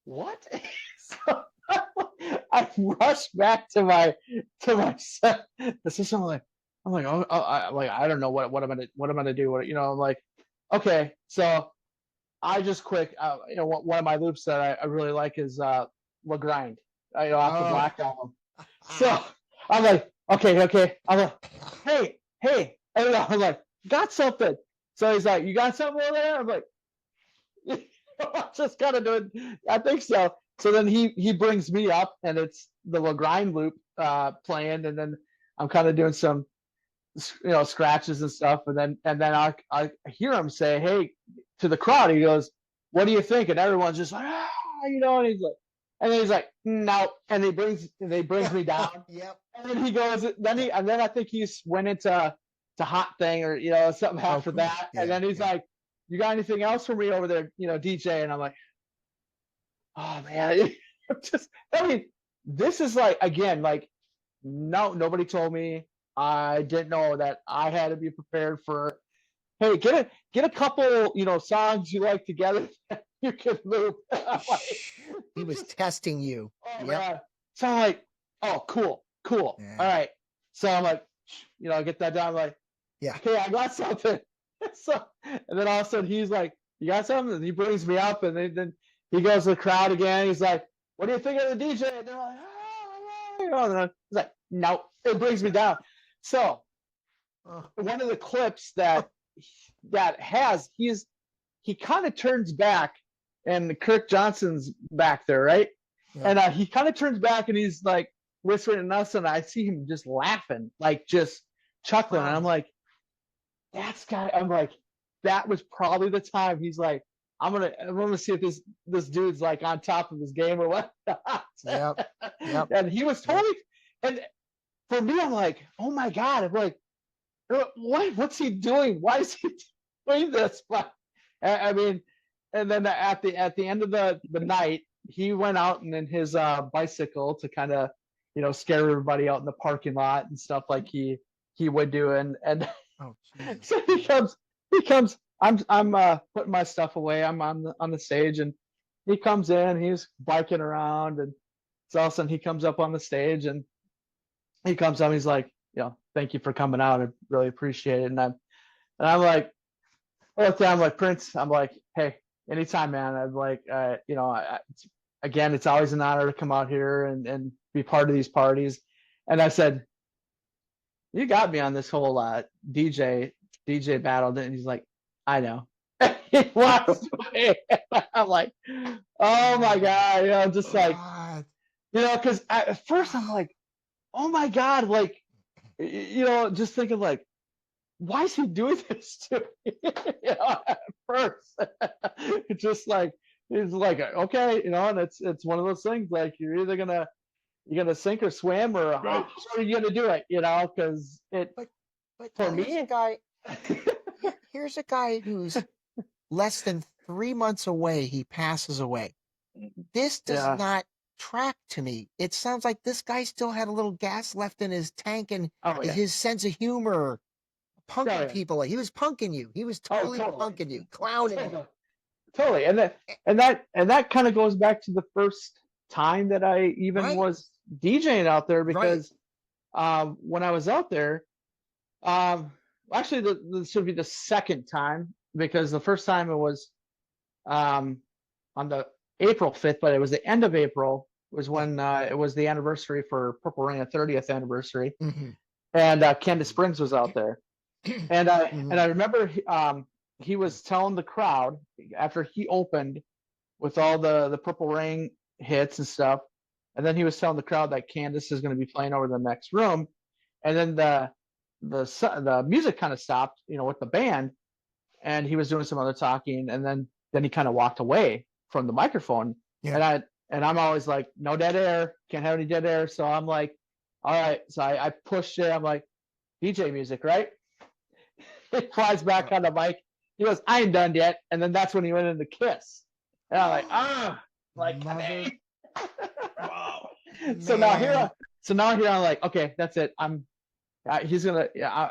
what? So I rush back to my set. This is something like I don't know what I'm gonna do. I'm like, okay. So I just quick one of my loops that I really like is La Grind, off the Black album. So I'm like, okay. I'm like, hey, and I'm like, got something. So he's like, you got something over there? I'm like, I'm just kind of doing, I think so. So then he brings me up, and it's the La Grind loop playing, and then I'm kind of doing some scratches and stuff, and then I hear him say, hey, to the crowd. He goes, what do you think? And everyone's just like, and he's like, and then he's like, no, and he brings me down. Yep. And then he goes, and then I think he went into hot thing or something after that. Yeah, and then he's like, you got anything else for me over there, DJ? And I'm like, oh man, this is like, again, like, no, nobody told me. I didn't know that I had to be prepared for, hey, get a couple, songs you like together that you can loop. He was testing you. Oh, yep. So I'm like, oh, cool. Yeah. All right. So I'm like, I get that down. I'm like, yeah, okay, I got something. So, and then all of a sudden he's like, you got something? And he brings me up, and then he goes to the crowd again. He's like, what do you think of the DJ? And they're like, and he's like, no, it brings me down. So one of the clips that he kind of turns back, and Kirk Johnson's back there, right? Yeah. And he kind of turns back, and he's like whispering to us, and I see him just laughing, like just chuckling. And I'm like, I'm like, that was probably the time he's like, I'm gonna see if this dude's like on top of his game or what. Yep. And he was totally, and for me, I'm like, oh my God, I'm like, what's he doing? Why is he doing this? I mean, and then at the end of the night, he went out and in his bicycle to kind of, scare everybody out in the parking lot and stuff like he would do. And oh, so he comes. I'm putting my stuff away. I'm on the stage, and he comes in. He's biking around, and so all of a sudden he comes up on the stage, and he comes up. He's like, thank you for coming out. I really appreciate it. And I'm like, I'm like, Prince. I'm like, hey, anytime, man. I'm like, again, it's always an honor to come out here and be part of these parties. And I said, you got me on this whole DJ battle. And he's like, I know. He walks away. I'm like, oh my God, just like, because at first I'm like, oh my God, like, just thinking like, why is he doing this to me? At first, it's just like, it's like, okay, and it's one of those things, like, you're either gonna sink or swim, or how are you gonna do it? Because but for me, here's a guy who's less than 3 months away. He passes away. This does not track to me. It sounds like this guy still had a little gas left in his tank, and his sense of humor, punking people. He was punking you. He was totally punking you, clowning you. Totally. And that kind of goes back to the first time that I even was DJing out there, because when I was out there, actually this would be the second time, because the first time it was on the April 5th, but it was the end of April was when it was the anniversary for Purple Rain, a 30th anniversary. Mm-hmm. And Candace Springs was out there. And I remember he was telling the crowd after he opened with all the Purple Rain hits and stuff, and then he was telling the crowd that Candace is going to be playing over the next room, and then the music kind of stopped, with the band, and he was doing some other talking, and then he kind of walked away from the microphone, and I'm always like, no dead air, can't have any dead air, so I'm like, all right, so I pushed it, I'm like, DJ music, right? He flies back on the mic. He goes, I ain't done yet. And then that's when he went into Kiss. And I'm like, hey. Wow. So now here I'm like, okay, that's it. I'm done. Yeah,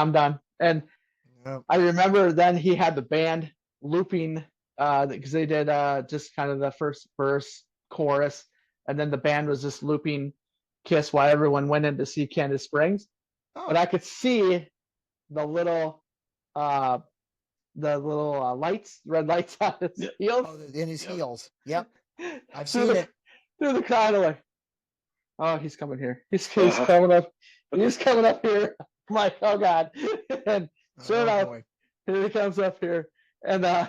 I'm done. And I remember then he had the band looping because they did just kind of the first verse, chorus, and then the band was just looping Kiss while everyone went in to see Candace Springs. But I could see the little lights, red lights on his heels. Oh, in his heels. Yep. I've seen it. Through the crowd, I'm like, oh, he's coming here. He's coming up. He's coming up here. I'm like, oh God. And sure enough, here he comes up here. And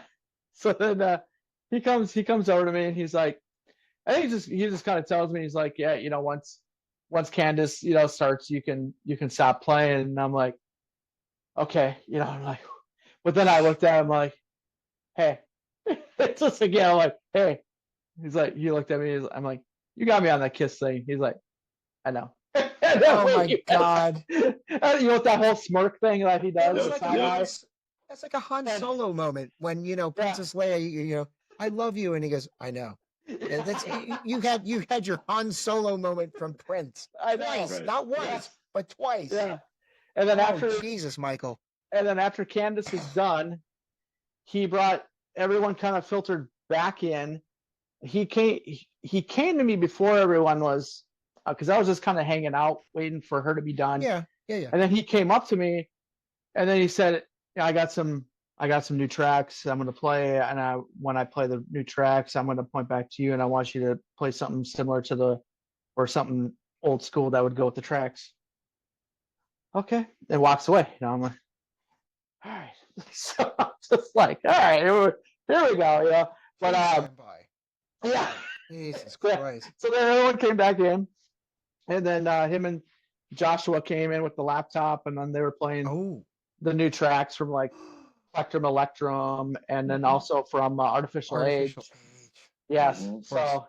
so then he comes over to me, and he's like, I think he just kind of tells me, he's like, yeah, once Candace, starts, you can stop playing. And I'm like, okay, I'm like, but then I looked at him like, hey, it's just again, I'm like, hey, he's like, he looked at me, I'm like, you got me on that Kiss thing. He's like, I know. Oh my God. With that whole smirk thing that he does. That's like a Han Solo moment when, Princess Leia, I love you. And he goes, I know. Yeah, you had your Han Solo moment from Prince. I know. Twice, Right, not once, right. but twice. Yeah. And then Jesus, Michael. and then after Candace was done, he brought everyone kind of filtered back in. He came to me before everyone was, because I was just kind of hanging out waiting for her to be done. Yeah. And then he came up to me, and then he said, "Yeah, I got some new tracks I'm going to play, and when I play the new tracks, I'm going to point back to you, and I want you to play something similar to or something old school that would go with the tracks." Okay, and walks away. I'm like, all right. So I'm just like, all right, here we go. But yeah. Jesus Christ. So then everyone came back in, and then him and Joshua came in with the laptop, and then they were playing the new tracks from like Spectrum Electrum, and then also from Artificial Age. Yes. So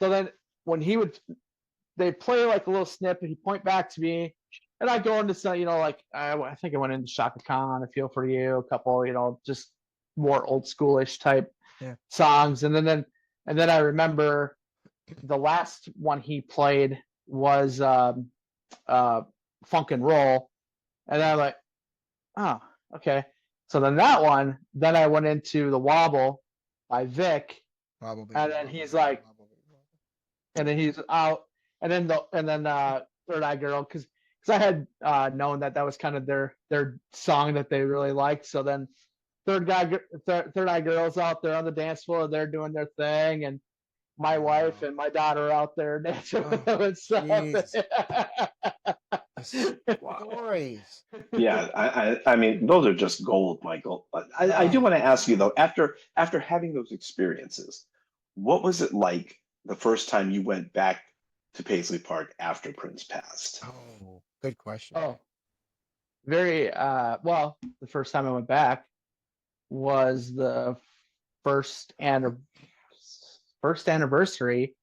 then when they play like a little snippet, he'd point back to me, and I go into some, like I think I went into Shaka Khan, I Feel For You, a couple, just more old schoolish type songs, and then I remember the last one he played was Funk and Roll, and I'm like, oh, okay. So then then I went into The Wobble by Vic, and then he's like, and then he's out, and then Third Eye Girl, because I had known that was kind of their song that they really liked. So then Third Eye Girl's out there on the dance floor, they're doing their thing, and my wife and my daughter out there dancing with them and stuff. Stories. Yeah, I mean, those are just gold, Michael. I do want to ask you though, after having those experiences, what was it like the first time you went back to Paisley Park after Prince passed? Oh, good question. Oh, very well. The first time I went back was the first anniversary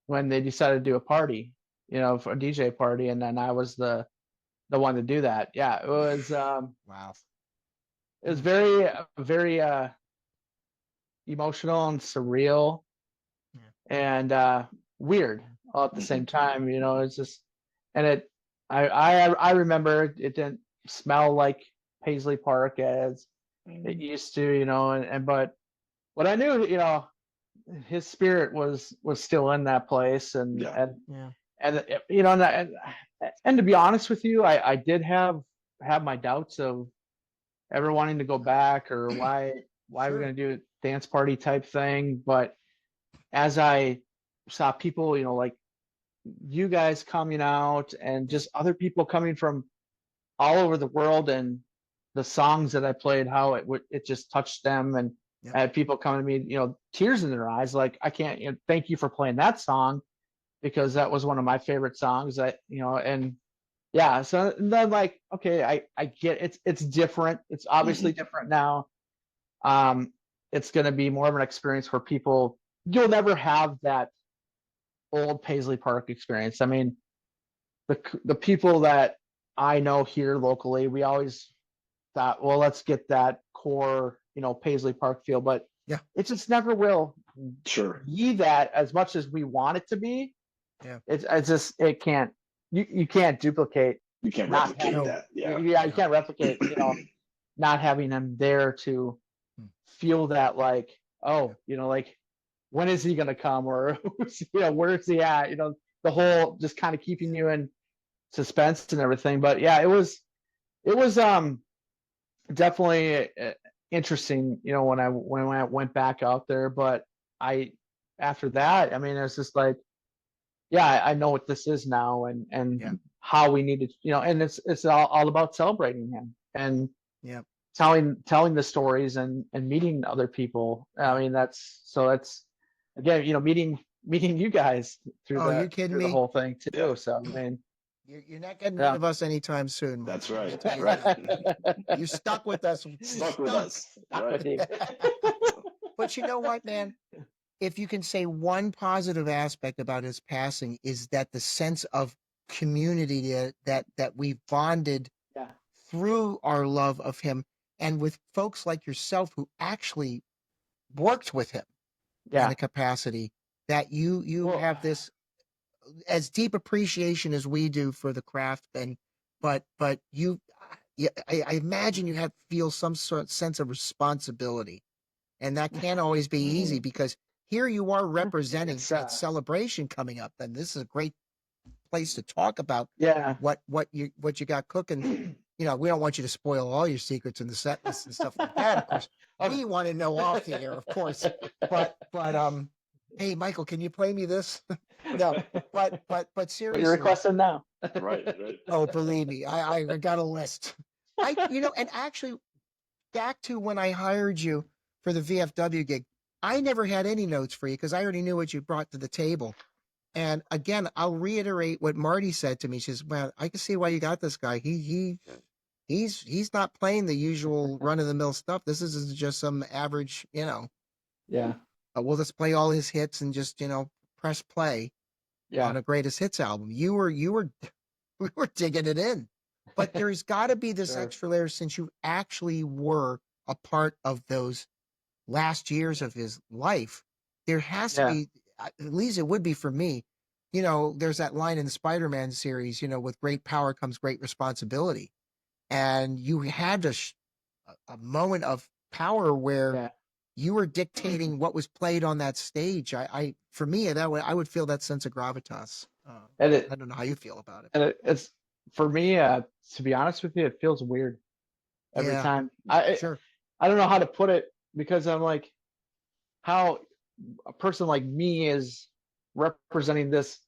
when they decided to do a party, for a DJ party, and then I was the one to do that. Yeah, it was wow. It was very very emotional and surreal and weird all at the same time. It's just, and I remember it didn't smell like Paisley Park as it used to, but what I knew, his spirit was still in that place, and to be honest with you, I did have my doubts of ever wanting to go back, or why we're going to do a dance party type thing. But as I saw people, like you guys coming out, and just other people coming from all over the world, and the songs that I played, how it just touched them, and I had people coming to me, tears in their eyes, like, I can't, thank you for playing that song, because that was one of my favorite songs. So and then, like, okay, I get it's different. It's obviously different now. It's going to be more of an experience where you'll never have that old Paisley Park experience. I mean, the people that I know here locally, we always thought, well, let's get that core, Paisley Park feel, but it just never will be that as much as we want it to be. It's just, it can't, you can't duplicate. You can't replicate that. You can't replicate, not having them there to feel that, like, like, when is he going to come, or, where is he at? The whole, just kind of keeping you in suspense and everything. But yeah, it was definitely interesting, when I went back out there. But after that, I mean, it's just like, I know what this is now, and how we need to, and it's all about celebrating him, and telling the stories, and meeting other people. I mean, that's again, meeting you guys through the whole thing too. So I mean, you're not getting rid of us anytime soon. That's right. You stuck with us. Stuck with us. Right. But you know what, man? If you can say one positive aspect about his passing, is that the sense of community that we've bonded through our love of him, and with folks like yourself who actually worked with him. and a capacity that you have this as deep appreciation as we do for the craft, and but I imagine you feel some sort of sense of responsibility, and that can't always be easy because here you are representing that celebration coming up, and this is a great place to talk about what you got cooking. We don't want you to spoil all your secrets in the set list and stuff like that. Of course, we want to know off the air, of course. But hey, Michael, can you play me this? No, but seriously, you're requesting now. Right. Oh, believe me, I got a list. And actually, back to when I hired you for the VFW gig, I never had any notes for you because I already knew what you brought to the table. And again, I'll reiterate what Marty said to me. She says, "Man, I can see why you got this guy. He's not playing the usual run of the mill stuff. This is just some average, Yeah. We'll just play all his hits and just press play on a greatest hits album. We were digging it in, but there's got to be this extra layer since you actually were a part of those last years of his life. There has to be, at least it would be for me. There's that line in the Spider-Man series. With great power comes great responsibility, and you had a moment of power where you were dictating what was played on that stage. For me, that way I would feel that sense of gravitas. I don't know how you feel about it. And it's for me, to be honest with you, it feels weird every time. I don't know how to put it because I'm like, how a person like me is representing this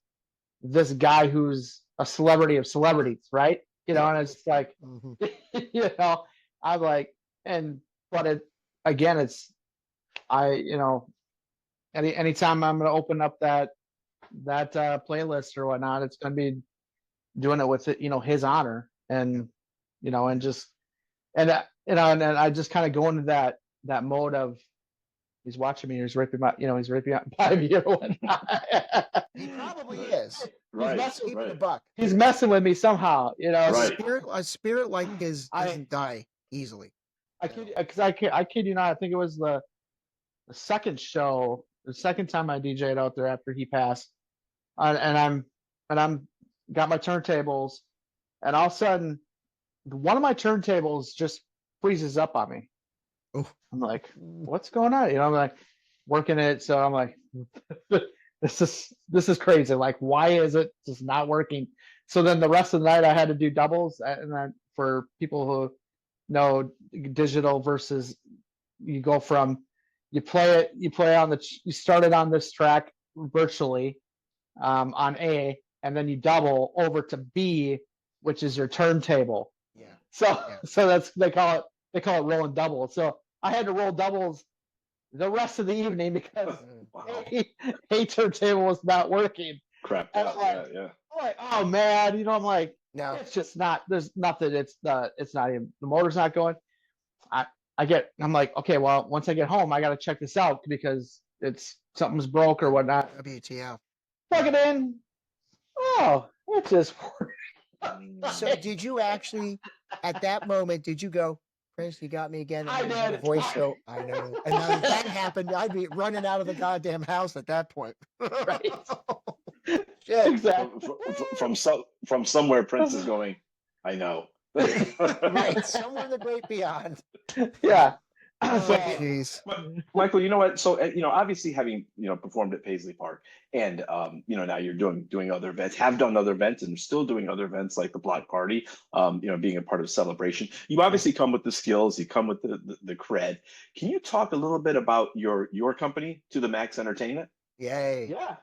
guy who's a celebrity of celebrities, right? And it's like, I'm like, but it's anytime I'm going to open up that playlist or whatnot, it's going to be doing it with his honor, and I just kind of go into that mode of he's watching me, he's raping my by me or whatnot. He probably is. Right. The buck. He's messing with me somehow, Right. A spirit like his doesn't die easily. I kid you not. I think it was the second time I DJ'd out there after he passed, and I'm got my turntables, and all of a sudden, one of my turntables just freezes up on me. Oof. I'm like, what's going on? I'm like working it, so I'm like, this is crazy. Like, why is it just not working? So then the rest of the night I had to do doubles, and then for people who know digital versus you go from you start it on this track virtually on A, and then you double over to B, which is your turntable. Yeah. So that's they call it rolling doubles. So I had to roll doubles the rest of the evening because a turntable was not working. Crap. I'm like, oh man, I'm like, no, it's just not. There's nothing. It's not even the motor's not going. I'm like, okay, well, once I get home, I got to check this out because something's broke or whatnot. WTF. Plug it in. Oh, it just worked. So did you actually, at that moment, did you go, Prince, you got me again? I did. Voice go, I know. And now if that happened, I'd be running out of the goddamn house at that point. Right. Shit. Exactly. From somewhere, Prince is going, I know. Right. Somewhere in the great beyond. Yeah. Jeez. Michael, you know what? So, obviously having, performed at Paisley Park and, now you're doing other events, have done other events and still doing other events like the block party, being a part of Celebration. You obviously come with the skills, you come with the cred. Can you talk a little bit about your company, To the Max Entertainment? Yay. Yeah.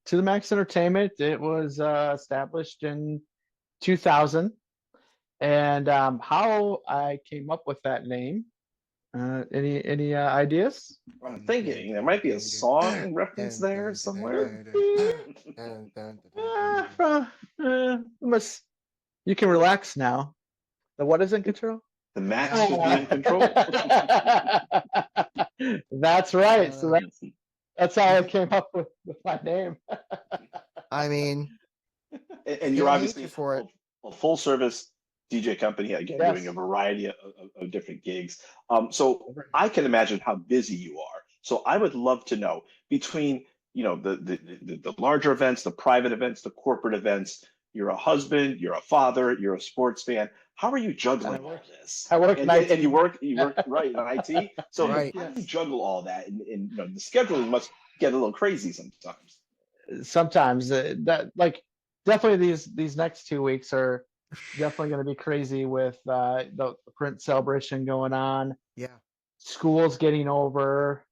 To the Max Entertainment, it was established in 2000. And how I came up with that name, any ideas? I'm thinking there might be a song reference there somewhere. You can relax now. The what is in control? The Max will be in control. That's right. So that's how I came up with my name. I mean, and you're obviously for it. A full service DJ company, again, doing a variety of different gigs. So I can imagine how busy you are. So I would love to know between, the larger events, the private events, the corporate events. You're a husband, you're a father, you're a sports fan. How are you juggling all this? I work And, in IT. and you work right in IT. So Right. how do you juggle all that? And the scheduling must get a little crazy sometimes. Sometimes that like definitely these next 2 weeks are definitely going to be crazy with the print celebration going on. Yeah. School's getting over.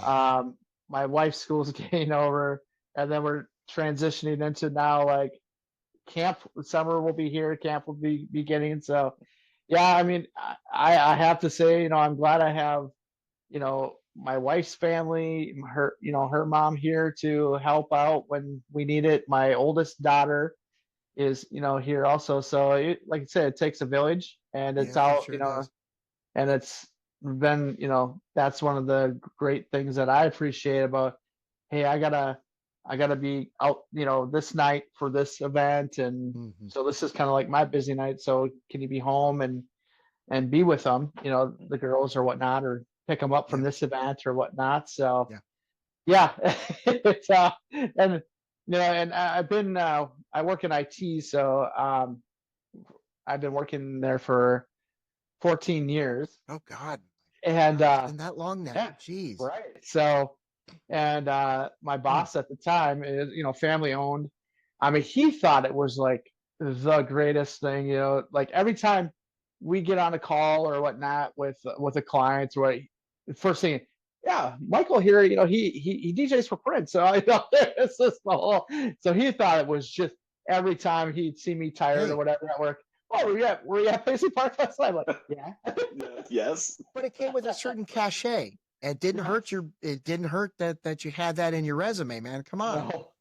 Oh. My wife's school's getting over, and then we're transitioning into now like camp. Summer will be here. Camp will be beginning. So, yeah, I mean, I have to say, I'm glad I have, my wife's family, her mom here to help out when we need it. My oldest daughter is, here also. So, like I said, it takes a village, and it's Yeah, it out, sure does. and it's been, that's one of the great things that I appreciate about, hey, I gotta be out, this night for this event, and Mhm. so this is kind of like my busy night. So can you be home and be with them, the girls or whatnot, or pick them up from Yeah. this event or whatnot. So Yeah. yeah, it's and and I've been I work in IT, so I've been working there for 14 years, Oh God. and Wow, it's been that long now. yeah, Jeez. right. So, and my Hmm. boss at the time is, family owned. I mean, he thought it was like the greatest thing, like every time we get on a call or whatnot with a client, or first thing, yeah, Michael here, he DJs for Prince. So it's just the whole. So he thought it was just every time he'd see me tired or Hey, whatever at work. Oh, were you at Paisley Park last night? I'm like, yeah. Yes. but it came with a certain cachet. It didn't hurt it didn't hurt that you had that in your resume, man. Come on. No,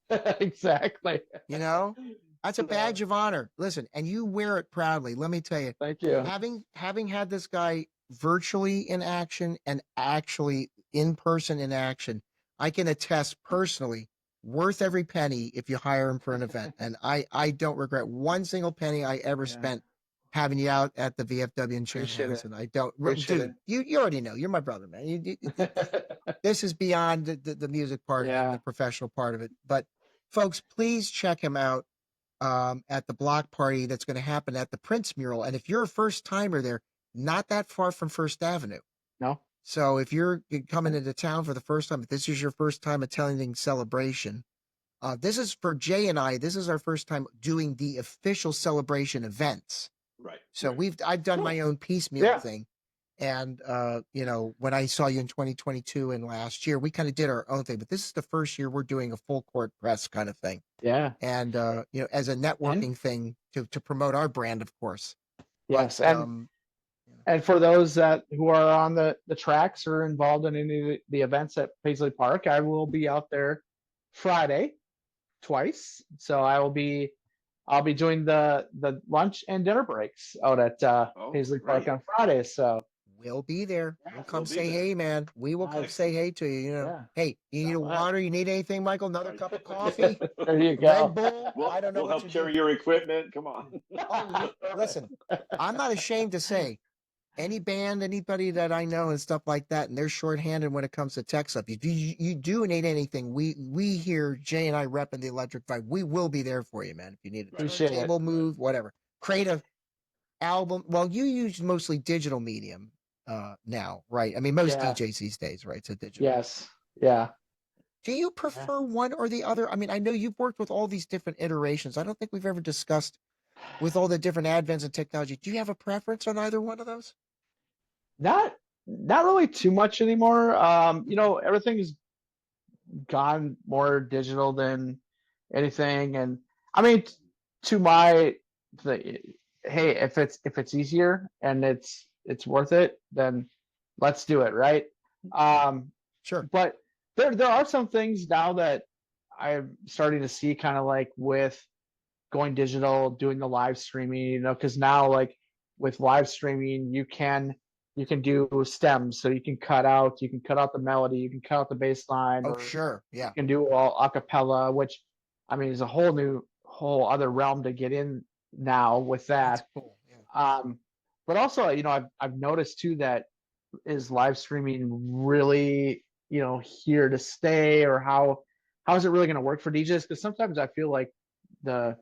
exactly. That's a badge of honor. Listen, and you wear it proudly. Let me tell you, Thank you. having had this guy virtually in action and actually in person in action, I can attest personally, worth every penny if you hire him for an event. And I don't regret one single penny I ever Yeah, spent having you out at the VFW in appreciate it. Chanhassen. I don't, Appreciate dude. You already know. You're my brother, man. This is beyond the music part of it, Yeah. the professional part of it. But folks, please check him out at the block party that's going to happen at the Prince mural. And if you're a first timer there, not that far from First Avenue. No. So if you're coming into town for the first time, if this is your first time attending celebration, this is for Jay and I. This is our first time doing the official celebration events. Right. So Right. I've done my own piecemeal Yeah. thing. And when I saw you in 2022 and last year, we kind of did our own thing. But this is the first year we're doing a full court press kind of thing. Yeah. And as a networking thing to promote our brand, of course. Yes. But, And for those that who are on the tracks or involved in any of the events at Paisley Park, I will be out there Friday twice. So I'll be doing the lunch and dinner breaks out at Paisley Park on Friday. So we'll be there. We'll come we'll be say there. hey, man. We will come say hey to you. Yeah. Hey, you need a water? You need anything, Michael? Another cup of coffee? There you go. Red Bull? I don't know. We'll help carry your equipment. Come on. Oh, listen, I'm not ashamed to say any band, anybody that I know and stuff like that, and they're shorthanded when it comes to tech stuff. If you do need anything, we here, Jay and I repping the Electric Vibe, we will be there for you, man. If you need a turntable move, whatever. Create a album. Well, you use mostly digital medium now, right? I mean, most DJs these days, right? So digital. Yes. Yeah. Do you prefer one or the other? I mean, I know you've worked with all these different iterations. I don't think we've ever discussed with all the different advents and technology. Do you have a preference on either one of those? Not really too much anymore. Everything's gone more digital than anything, and I mean, to my hey, if it's easier and it's worth it, then let's do it, right? Sure. But there are some things now that I'm starting to see, kind of like with going digital, doing the live streaming, because now, like with live streaming, you can do stems, so you can cut out the melody, you can cut out the bass line. Oh, sure. Yeah. You can do all a cappella, which I mean is a whole other realm to get in now with that. That's cool. Yeah. But also, I've noticed too that is live streaming really here to stay, or how is it really going to work for DJs? Because sometimes I feel like the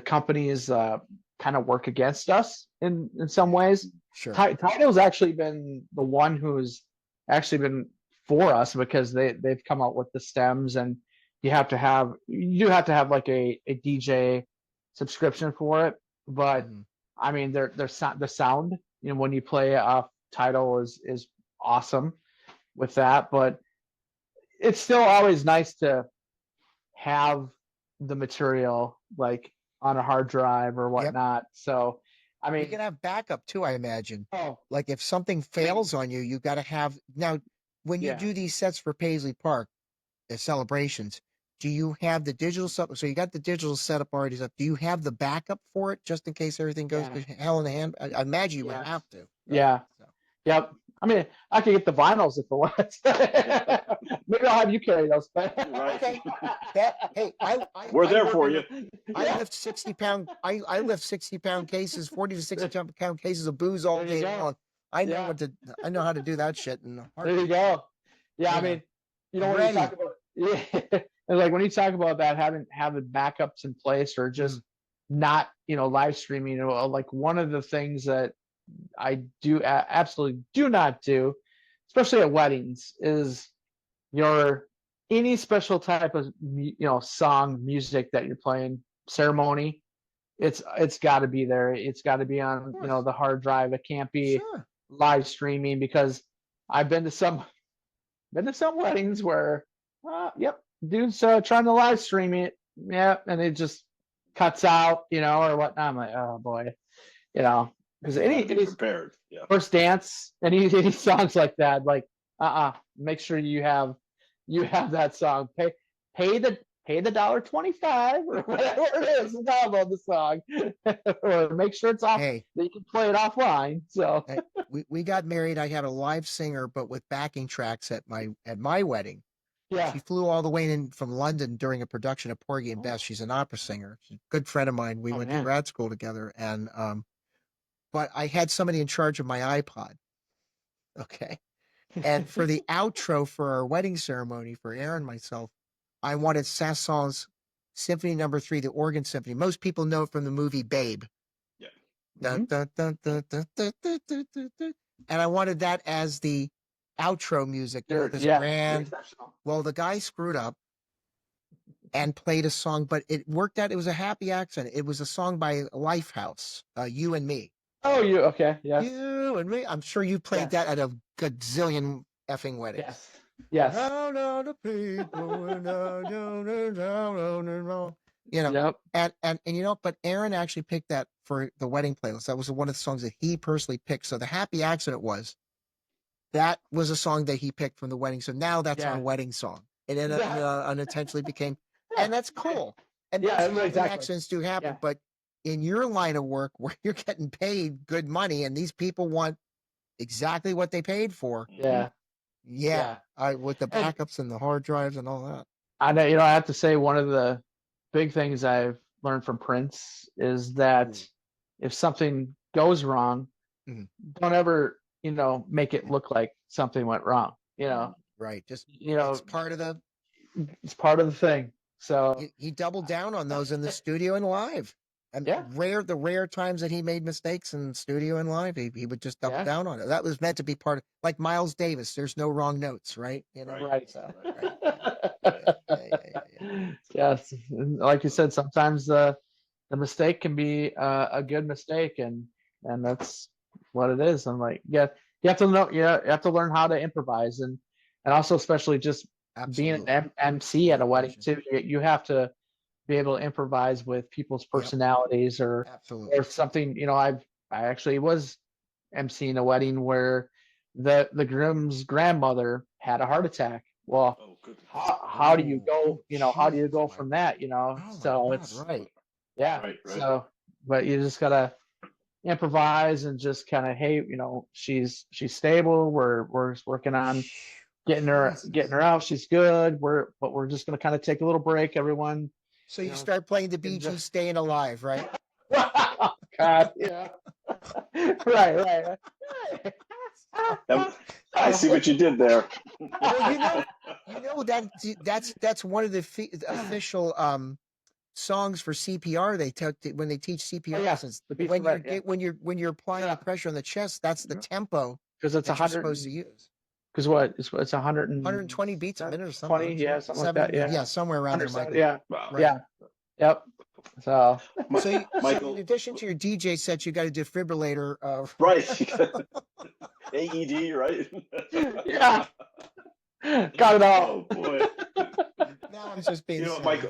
companies kind of work against us in some ways. Sure. Tidal's actually been the one who's actually been for us, because they've come out with the stems, and you do have to have like a DJ subscription for it. But I mean, the sound, when you play off Tidal is awesome with that. But it's still always nice to have the material like on a hard drive or whatnot. So, I mean, you can have backup too, I imagine. Oh, like if something fails on you, you got to have now. When you do these sets for Paisley Park, the celebrations, do you have the digital stuff? So you got the digital setup already set. Do you have the backup for it just in case everything goes to hell in the hand? I imagine you would have to. Right? Yeah. So. Yep. I mean, I could get the vinyls if it was. Maybe I'll have you carry those. Okay. We're there for you. I lift 60-pound. I lift 60-pound cases, 40 to 60-pound cases of booze all day long. I know I know how to do that shit. There you go. Yeah, I mean, when you talk about and like when you talk about that, having backups in place, or just not live streaming, like one of the things that I absolutely do not do, especially at weddings, is any special type of song music that you're playing, ceremony, it's got to be there. It's got to be on the hard drive. It can't be live streaming, because I've been to some weddings where dude's trying to live stream it, and it just cuts out, or whatnot. I'm like, oh boy, because any prepared, first dance, any songs like that, like make sure you have that song. Pay the $1.25 or whatever it is to download the song, or make sure it's off. Hey, that you can play it offline. So hey, we got married. I had a live singer, but with backing tracks at my wedding. Yeah, she flew all the way in from London during a production of Porgy and Bess. She's an opera singer. She's a good friend of mine. We went to grad school together, and but I had somebody in charge of my iPod. Okay. And for the outro for our wedding ceremony for Aaron and myself, I wanted Saint-Saëns Symphony No. 3, the organ symphony. Most people know it from the movie Babe. Yeah. Dun, dun, dun, dun, dun, dun, dun, dun, dun, dun. And I wanted that as the outro music. Grand. Well, the guy screwed up and played a song, but it worked out. It was a happy accident. It was a song by Lifehouse, You and Me. Oh, you okay? Yes. You and Me. I'm sure you played that at a gazillion effing weddings. Yes. Yes. The people, Yep. And but Aaron actually picked that for the wedding playlist. That was one of the songs that he personally picked. So the happy accident that was a song that he picked from the wedding. So now that's our wedding song. And then unintentionally became, and that's cool. And accidents do happen, but in your line of work where you're getting paid good money and these people want exactly what they paid for. With the backups and the hard drives and all that. I know, I have to say, one of the big things I've learned from Prince is that if something goes wrong, don't ever, make it look like something went wrong, Right. Just, it's part of the thing. So he doubled down on those in the studio and live. And the rare times that he made mistakes in studio and live, he would just double down on it. That was meant to be part of, like Miles Davis. There's no wrong notes, right? Right. So, Yes, like you said, sometimes the mistake can be a good mistake, and that's what it is. I'm like, you have to know, you have to learn how to improvise, and also especially just being an MC at a wedding too. You have to be able to improvise with people's personalities or something. I actually was emceeing a wedding where the groom's grandmother had a heart attack. Well, how do you go? How do you go from that? So it's right. So, but you just gotta improvise and just kind of, hey, she's stable. We're working on getting her out. She's good. But we're just gonna kind of take a little break, everyone. So you start playing the Bee Gees Staying Alive, right? God, yeah. Right. I see what you did there. Well, that's one of the official songs for CPR. They took when they teach CPR lessons. When you're applying the pressure on the chest, that's the tempo because it's that you're supposed to use. Because what it's 120 beats a minute or something. 20, yeah, something like that. Yeah, somewhere around there, Michael. Yeah, Wow. Right. yeah, yep. So Michael, in addition to your DJ set, you got a defibrillator. Right. AED, right? Yeah. Got it all. Oh boy. Now I'm just being silly.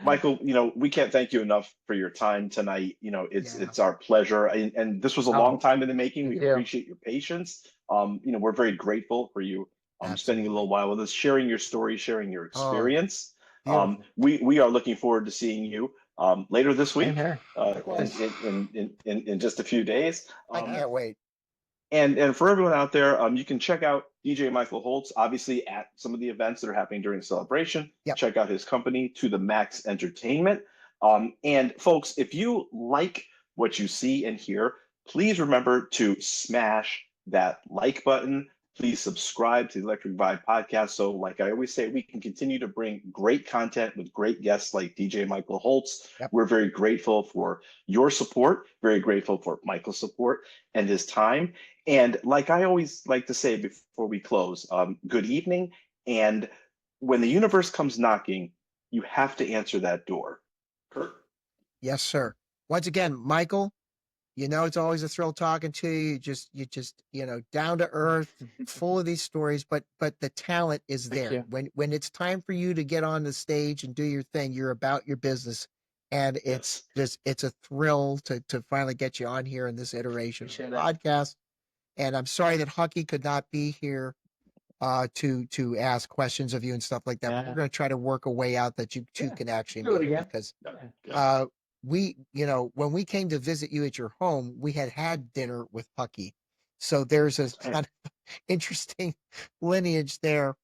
Michael, we can't thank you enough for your time tonight. It's our pleasure. And this was a long time in the making. We appreciate your patience. We're very grateful for you spending a little while with us, sharing your story, sharing your experience. We are looking forward to seeing you later this week, in just a few days. I can't wait. And for everyone out there, you can check out DJ Michael Holtz, obviously, at some of the events that are happening during Celebration. Yep. Check out his company, To The Max Entertainment. And folks, if you like what you see and hear, please remember to smash that like button. Please subscribe to the Electric Vibe podcast. So like I always say, we can continue to bring great content with great guests like DJ Michael Holtz. Yep. We're very grateful for your support, very grateful for Michael's support and his time. And like I always like to say before we close, good evening. And when the universe comes knocking, you have to answer that door. Kurt? Yes, sir. Once again, Michael, it's always a thrill talking to you. You just down to earth, full of these stories, but the talent is there. When it's time for you to get on the stage and do your thing, you're about your business. And it's a thrill to finally get you on here in this iteration of the podcast. And I'm sorry that Hucky could not be here to ask questions of you and stuff like that. But we're going to try to work a way out that you two can actually do it again. Because when we came to visit you at your home, we had dinner with Hucky. So there's a kind of interesting lineage there.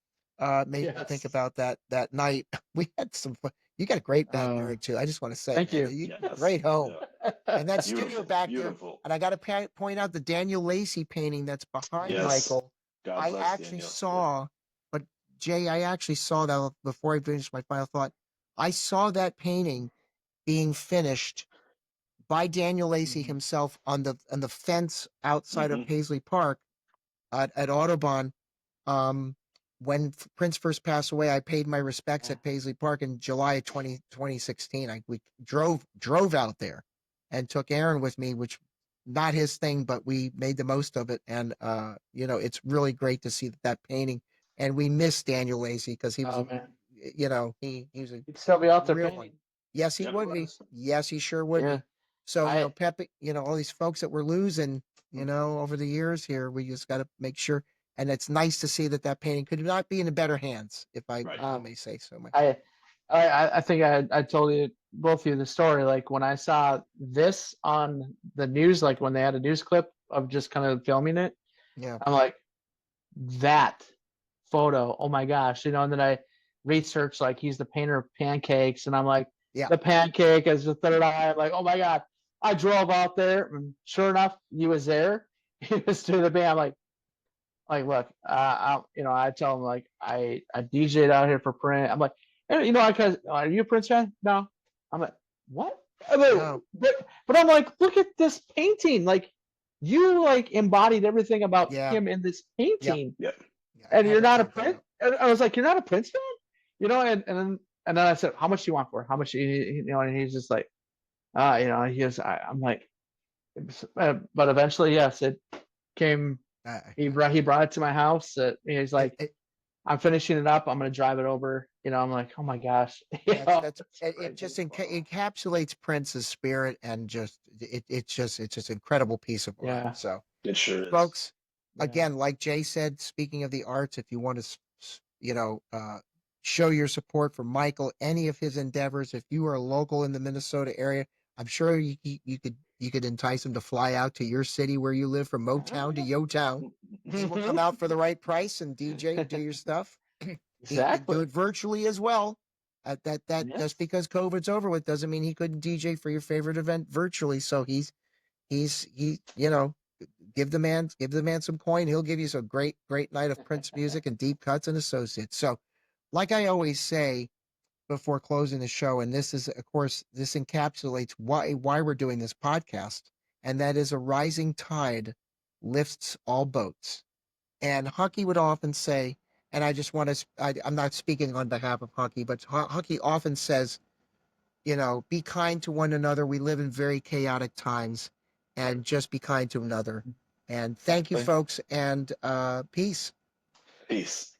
Maybe think about that night. We had some fun. You got a great backyard too. I just want to say, thank you. You got a great home. Yeah. And that studio back there. And I got to point out the Daniel Lacey painting that's behind Michael. I actually saw, but Jay, I actually saw that before I finished my final thought. I saw that painting being finished by Daniel Lacey himself on the fence outside of Paisley Park at Audubon. When Prince first passed away, I paid my respects at Paisley Park in July of 2016. We drove out there and took Aaron with me, which not his thing, but we made the most of it. And it's really great to see that painting. And we miss Daniel Lacey because he was, he was He'd still be out there real painting. one. Yes, he would be. Yes, he sure would be. So, Pepe, all these folks that we're losing, over the years here, we just got to make sure. And it's nice to see that painting could not be in better hands, if I may say so. I think I told you, both of you, the story. Like when I saw this on the news, like when they had a news clip of just kind of filming it, I'm like, that photo, oh my gosh, and then I researched, like, he's the painter of pancakes, and I'm like, the pancake as the third eye. I'm like, oh my God. I drove out there, and sure enough, he was there. He was doing the band. I'm like, look, I tell him, like, I DJ'd out here for Prince. I'm like, are you a Prince fan? No. I'm like, what? No. But I'm like, look at this painting. Like, you embodied everything about him in this painting. Yeah. And you're not a Prince. And I was like, you're not a Prince fan? And then I said, how much do you want for it? How much? And he's just like, I'm like, but eventually, yes, it came. He brought it to my house. He's like, I'm finishing it up. I'm going to drive it over. I'm like, oh my gosh. It just encapsulates Prince's spirit, and it's just an incredible piece of art. Yeah. So it sure is. Folks, again, like Jay said, speaking of the arts, if you want to, show your support for Michael, any of his endeavors, if you are local in the Minnesota area, I'm sure you could entice him to fly out to your city where you live, from Motown to Yo-Town. He will come out for the right price and DJ and do your stuff. Exactly. He can do it virtually as well. Just because COVID's over with doesn't mean he couldn't DJ for your favorite event virtually. So he's give the man some coin. He'll give you some great night of Prince music and deep cuts and associates. So, like I always say before closing the show, and this is, of course, this encapsulates why we're doing this podcast, and that is a rising tide lifts all boats. And Hucky would often say, and I just want to, I'm not speaking on behalf of Hucky, but Hucky often says, be kind to one another. We live in very chaotic times, and just be kind to another. And thank you, folks, and peace. Peace.